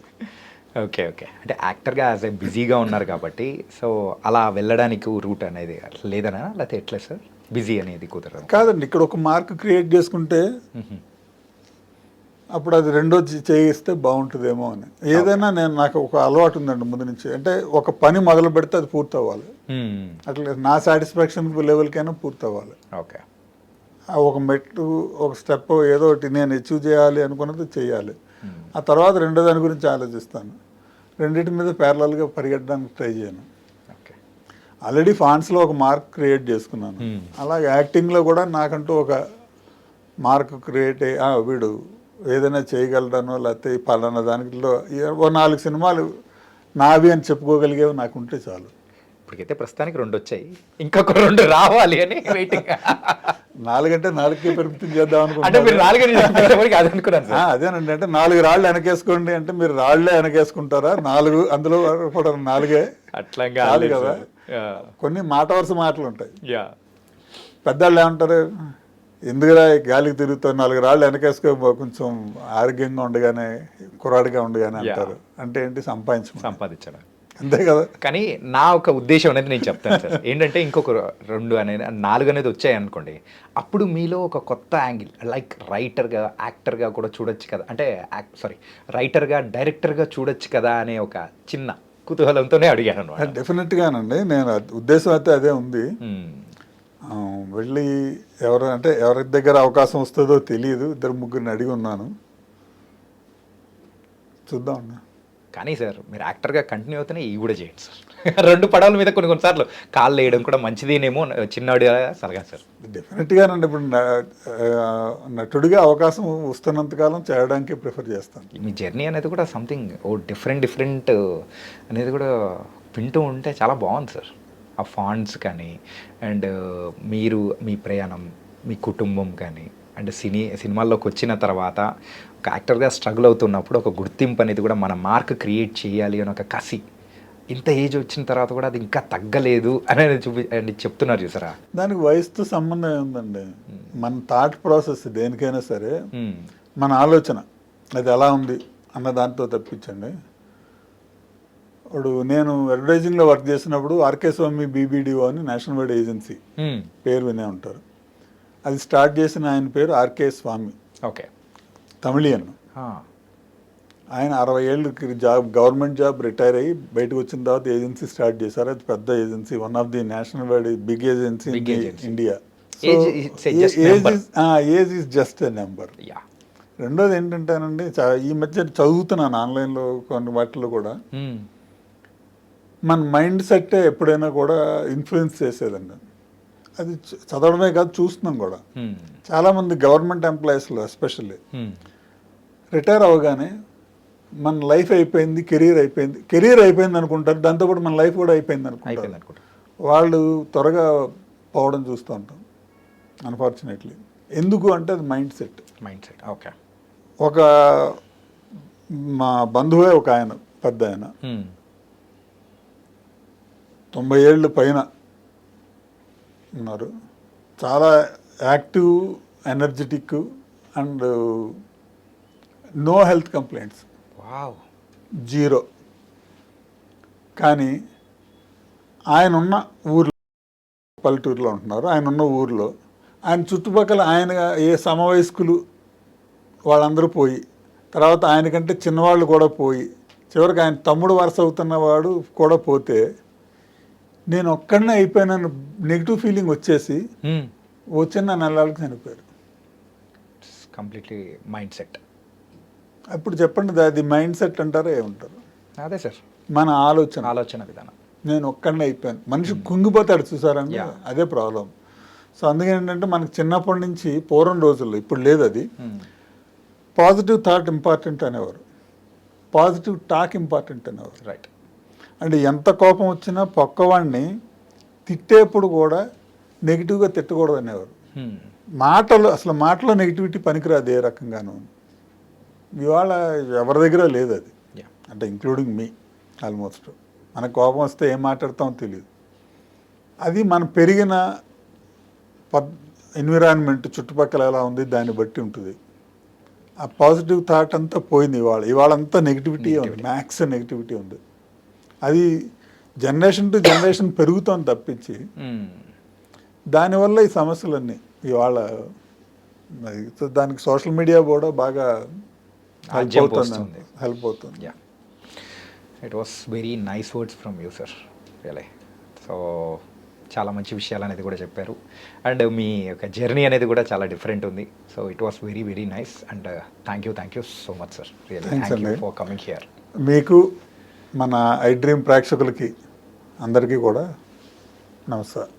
ఓకే ఓకే, అంటే యాక్టర్గా యాజ్ ఏ బిజీగా ఉన్నారు కాబట్టి సో అలా వెళ్ళడానికి రూట్ అనేది లేదనా, లేకపోతే ఎట్లా సార్ బిజీ అనేది కుదరదు? కాదండి, ఇక్కడ ఒక మార్క్ క్రియేట్ చేసుకుంటే అప్పుడు అది రెండో చేయిస్తే బాగుంటుందేమో అని. ఏదైనా నాకు ఒక అలవాటు ఉందండి ముందు నుంచి, అంటే ఒక పని మొదలు పెడితే అది పూర్తి అవ్వాలి. అట్లా నా సాటిస్ఫాక్షన్ లెవెల్కైనా పూర్తి అవ్వాలి. ఓకే, ఒక మెట్టు ఒక స్టెప్ ఏదో ఒకటి నేను అచీవ్ చేయాలి అనుకున్నది చేయాలి. ఆ తర్వాత రెండో దాని గురించి ఆలోచిస్తాను. రెండింటి మీద ప్యారలల్గా పరిగెట్టడానికి ట్రై చేయను. ఓకే, ఆల్రెడీ ఫాన్స్లో ఒక మార్క్ క్రియేట్ చేసుకున్నాను. అలాగే యాక్టింగ్లో కూడా నాకంటూ ఒక మార్క్ క్రియేట్ వీడు ఏదైనా చేయగలడనో లేకపోతే పలానా దానిలో ఓ 4 సినిమాలు నావి అని చెప్పుకోగలిగేవి నాకు ఉంటే చాలు. ఇప్పటికైతే ప్రస్తుతానికి 2 వచ్చాయి, ఇంకొక 2 రావాలి అని వెయిటింగ్. 4 అంటే 4కే పరిమితం చేద్దాం అంటే మీరు అనుకుంటున్నాను. 4 అది అనుకున్నాను. అదేనండి, అంటే 4 రాళ్ళు వెనకేసుకోండి అంటే మీరు రాళ్లే వెనకేసుకుంటారా? 4 అందులో కూడా 4 అట్లా కాదు కదా. కొన్ని మాట వరుస మాటలు ఉంటాయి. పెద్దవాళ్ళు ఏమంటారు, ఎందుకురా గాలికి తిరుగుతారు 4 రాళ్ళు వెనకేసుకో కొంచెం ఆరోగ్యంగా ఉండగానే కుర్రాడిగా ఉండగానే అంటారు. అంటే ఏంటి, సంపాదించడం అంతే కదా. కానీ నా ఒక ఉద్దేశం అనేది నేను చెప్తాను సార్, ఏంటంటే ఇంకొక 2 అనేది 4 అనేది వచ్చాయి అనుకోండి, అప్పుడు మీలో ఒక కొత్త యాంగిల్ లైక్ రైటర్గా యాక్టర్గా కూడా చూడొచ్చు కదా, అంటే రైటర్గా డైరెక్టర్గా చూడొచ్చు కదా అనే ఒక చిన్న కుతూహలంతోనే అడిగాను అనమాట. డెఫినెట్గానండి, నేను ఉద్దేశం అయితే అదే ఉంది. వెళ్ళి ఎవరి దగ్గర అవకాశం వస్తుందో తెలియదు, 2-3 అడిగి ఉన్నాను, చూద్దాం. కానీ సార్ మీరు యాక్టర్గా కంటిన్యూ అవుతూనే ఇవి కూడా చేయండి సార్. 2 పడవల మీద కొన్నిసార్లు కాళ్ళు వేయడం కూడా మంచిదేనేమో చిన్నవాడిగా సలహా సార్. డెఫినెట్గానండి, ఇప్పుడు నటుడిగా అవకాశం వస్తున్నంతకాలం చేయడానికి ప్రిఫర్ చేస్తాను. మీ జర్నీ అనేది కూడా సంథింగ్ డిఫరెంట్ అనేది కూడా వింటూ ఉంటే చాలా బాగుంది సార్. ఆ ఫాంట్స్ కానీ అండ్ మీరు మీ ప్రయాణం, మీ కుటుంబం కానీ అండ్ సినిమాల్లోకి వచ్చిన తర్వాత ఒక యాక్టర్గా స్ట్రగుల్ అవుతున్నప్పుడు ఒక గుర్తింపు అనేది కూడా మన మార్క్ క్రియేట్ చేయాలి అని ఒక కసి, ఇంత ఏజ్ వచ్చిన తర్వాత కూడా అది ఇంకా తగ్గలేదు అనేది చెప్తున్నారు చూసారా. దానికి వయసుతో సంబంధం ఏముందండి, మన థాట్ ప్రాసెస్ దేనికైనా సరే మన ఆలోచన అది ఎలా ఉంది అన్న దాంతో తప్పించండి. ఇప్పుడు నేను అడ్వర్టైజింగ్లో వర్క్ చేసినప్పుడు ఆర్కే స్వామి BBDO అని నేషనల్ వైడ్ ఏజెన్సీ పేరు వినే ఉంటారు. అది స్టార్ట్ చేసిన ఆయన పేరు ఆర్కే స్వామి. ఓకే, తమిళియన్. ఆయన 60 ఏళ్ళకి గవర్నమెంట్ జాబ్ రిటైర్ అయ్యి బయటకు వచ్చిన తర్వాత ఏజెన్సీ స్టార్ట్ చేశారు. అది పెద్ద agency, one of the national wide big agency India. Age is just a number. రెండోది ఏంటంటేనండి, ఈ మధ్య చదువుతున్నాను ఆన్లైన్లో కొన్ని వాటిలో కూడా, మన మైండ్ సెట్ ఎప్పుడైనా కూడా ఇన్ఫ్లుయెన్స్ చేసేదండి. అది చదవడమే కాదు, చూస్తున్నాం కూడా. చాలామంది గవర్నమెంట్ ఎంప్లాయీస్లో ఎస్పెషల్లీ రిటైర్ అవ్వగానే మన లైఫ్ అయిపోయింది, కెరీర్ అయిపోయింది అనుకుంటారు, దాంతోపాటు మన లైఫ్ కూడా అయిపోయింది అనుకుంటారు. వాళ్ళు త్వరగా పోవడం చూస్తూ ఉంటాం అన్ఫార్చునేట్లీ. ఎందుకు అంటే అది మైండ్ సెట్. ఓకే, ఒక మా బంధువే ఒక ఆయన, పెద్ద ఆయన, 90 ఏళ్ళు పైన ఉన్నారు. చాలా active, energetic and no health complaints, 0. కానీ ఆయన ఉన్న ఊర్లో, పల్లెటూరులో ఉంటున్నారు, ఆయన ఉన్న ఊర్లో ఆయన చుట్టుపక్కల ఆయన ఏ సమవయస్కులు వాళ్ళందరూ పోయి, తర్వాత ఆయనకంటే చిన్నవాళ్ళు కూడా పోయి, చివరికి ఆయన తమ్ముడు వరుస అవుతున్నవాడు కూడా పోతే, నేను ఒక్కడనే అయిపోయినాను నెగిటివ్ ఫీలింగ్ వచ్చేసి వచ్చిన నెలలకు చనిపోయారు. Completely mind set. అప్పుడు చెప్పండి, అది మైండ్ సెట్ అంటారా ఏమంటారు? అదే సార్, మన ఆలోచన విధానం. నేను ఒక్కడనే అయిపోయాను, మనిషి కుంగిపోతాడు చూసారండి, అదే ప్రాబ్లం. సో అందుకే ఏంటంటే మనకు చిన్నప్పటి నుంచి పూర్వం రోజుల్లో, ఇప్పుడు లేదు అది, పాజిటివ్ థాట్ ఇంపార్టెంట్ అనేవారు, పాజిటివ్ టాక్ ఇంపార్టెంట్ అనేవారు. రైట్. అంటే ఎంత కోపం వచ్చినా పక్కవాడిని తిట్టేప్పుడు కూడా నెగిటివ్గా తిట్టకూడదు అనేవారు. మాటలో నెగిటివిటీ పనికిరాదు ఏ రకంగానూ. ఇవాళ ఎవరి దగ్గర లేదు అది, అంటే ఇంక్లూడింగ్ మీ ఆల్మోస్ట్. మనకు కోపం వస్తే ఏం మాట్లాడతామో తెలియదు. అది మనం పెరిగిన ఎన్విరాన్మెంట్ చుట్టుపక్కల ఎలా ఉంది దాన్ని బట్టి ఉంటుంది. ఆ పాజిటివ్ థాట్ అంతా పోయింది. ఇవాళ అంతా నెగిటివిటీ ఉంది, మ్యాక్స్ నెగిటివిటీ ఉంది. అది జనరేషన్ టు జనరేషన్ పెరుగుతోంది తప్పించి దానివల్ల ఈ సమస్యలన్నీ ఇవాళ మరి దానికి సోషల్ మీడియా కూడా బాగా హెల్ప్ అవుతుంది. It was very nice words from you sir really. So చాలా మంచి విషయాలు అనేది కూడా చెప్పారు అండ్ మీ యొక్క జర్నీ అనేది కూడా చాలా డిఫరెంట్ ఉంది. So it was very very nice and thank you so much sir really. Thank you for coming here. మీకు మన ఐ డ్రీమ్ ప్రేక్షకులకి అందరికీ కూడా నమస్కారం.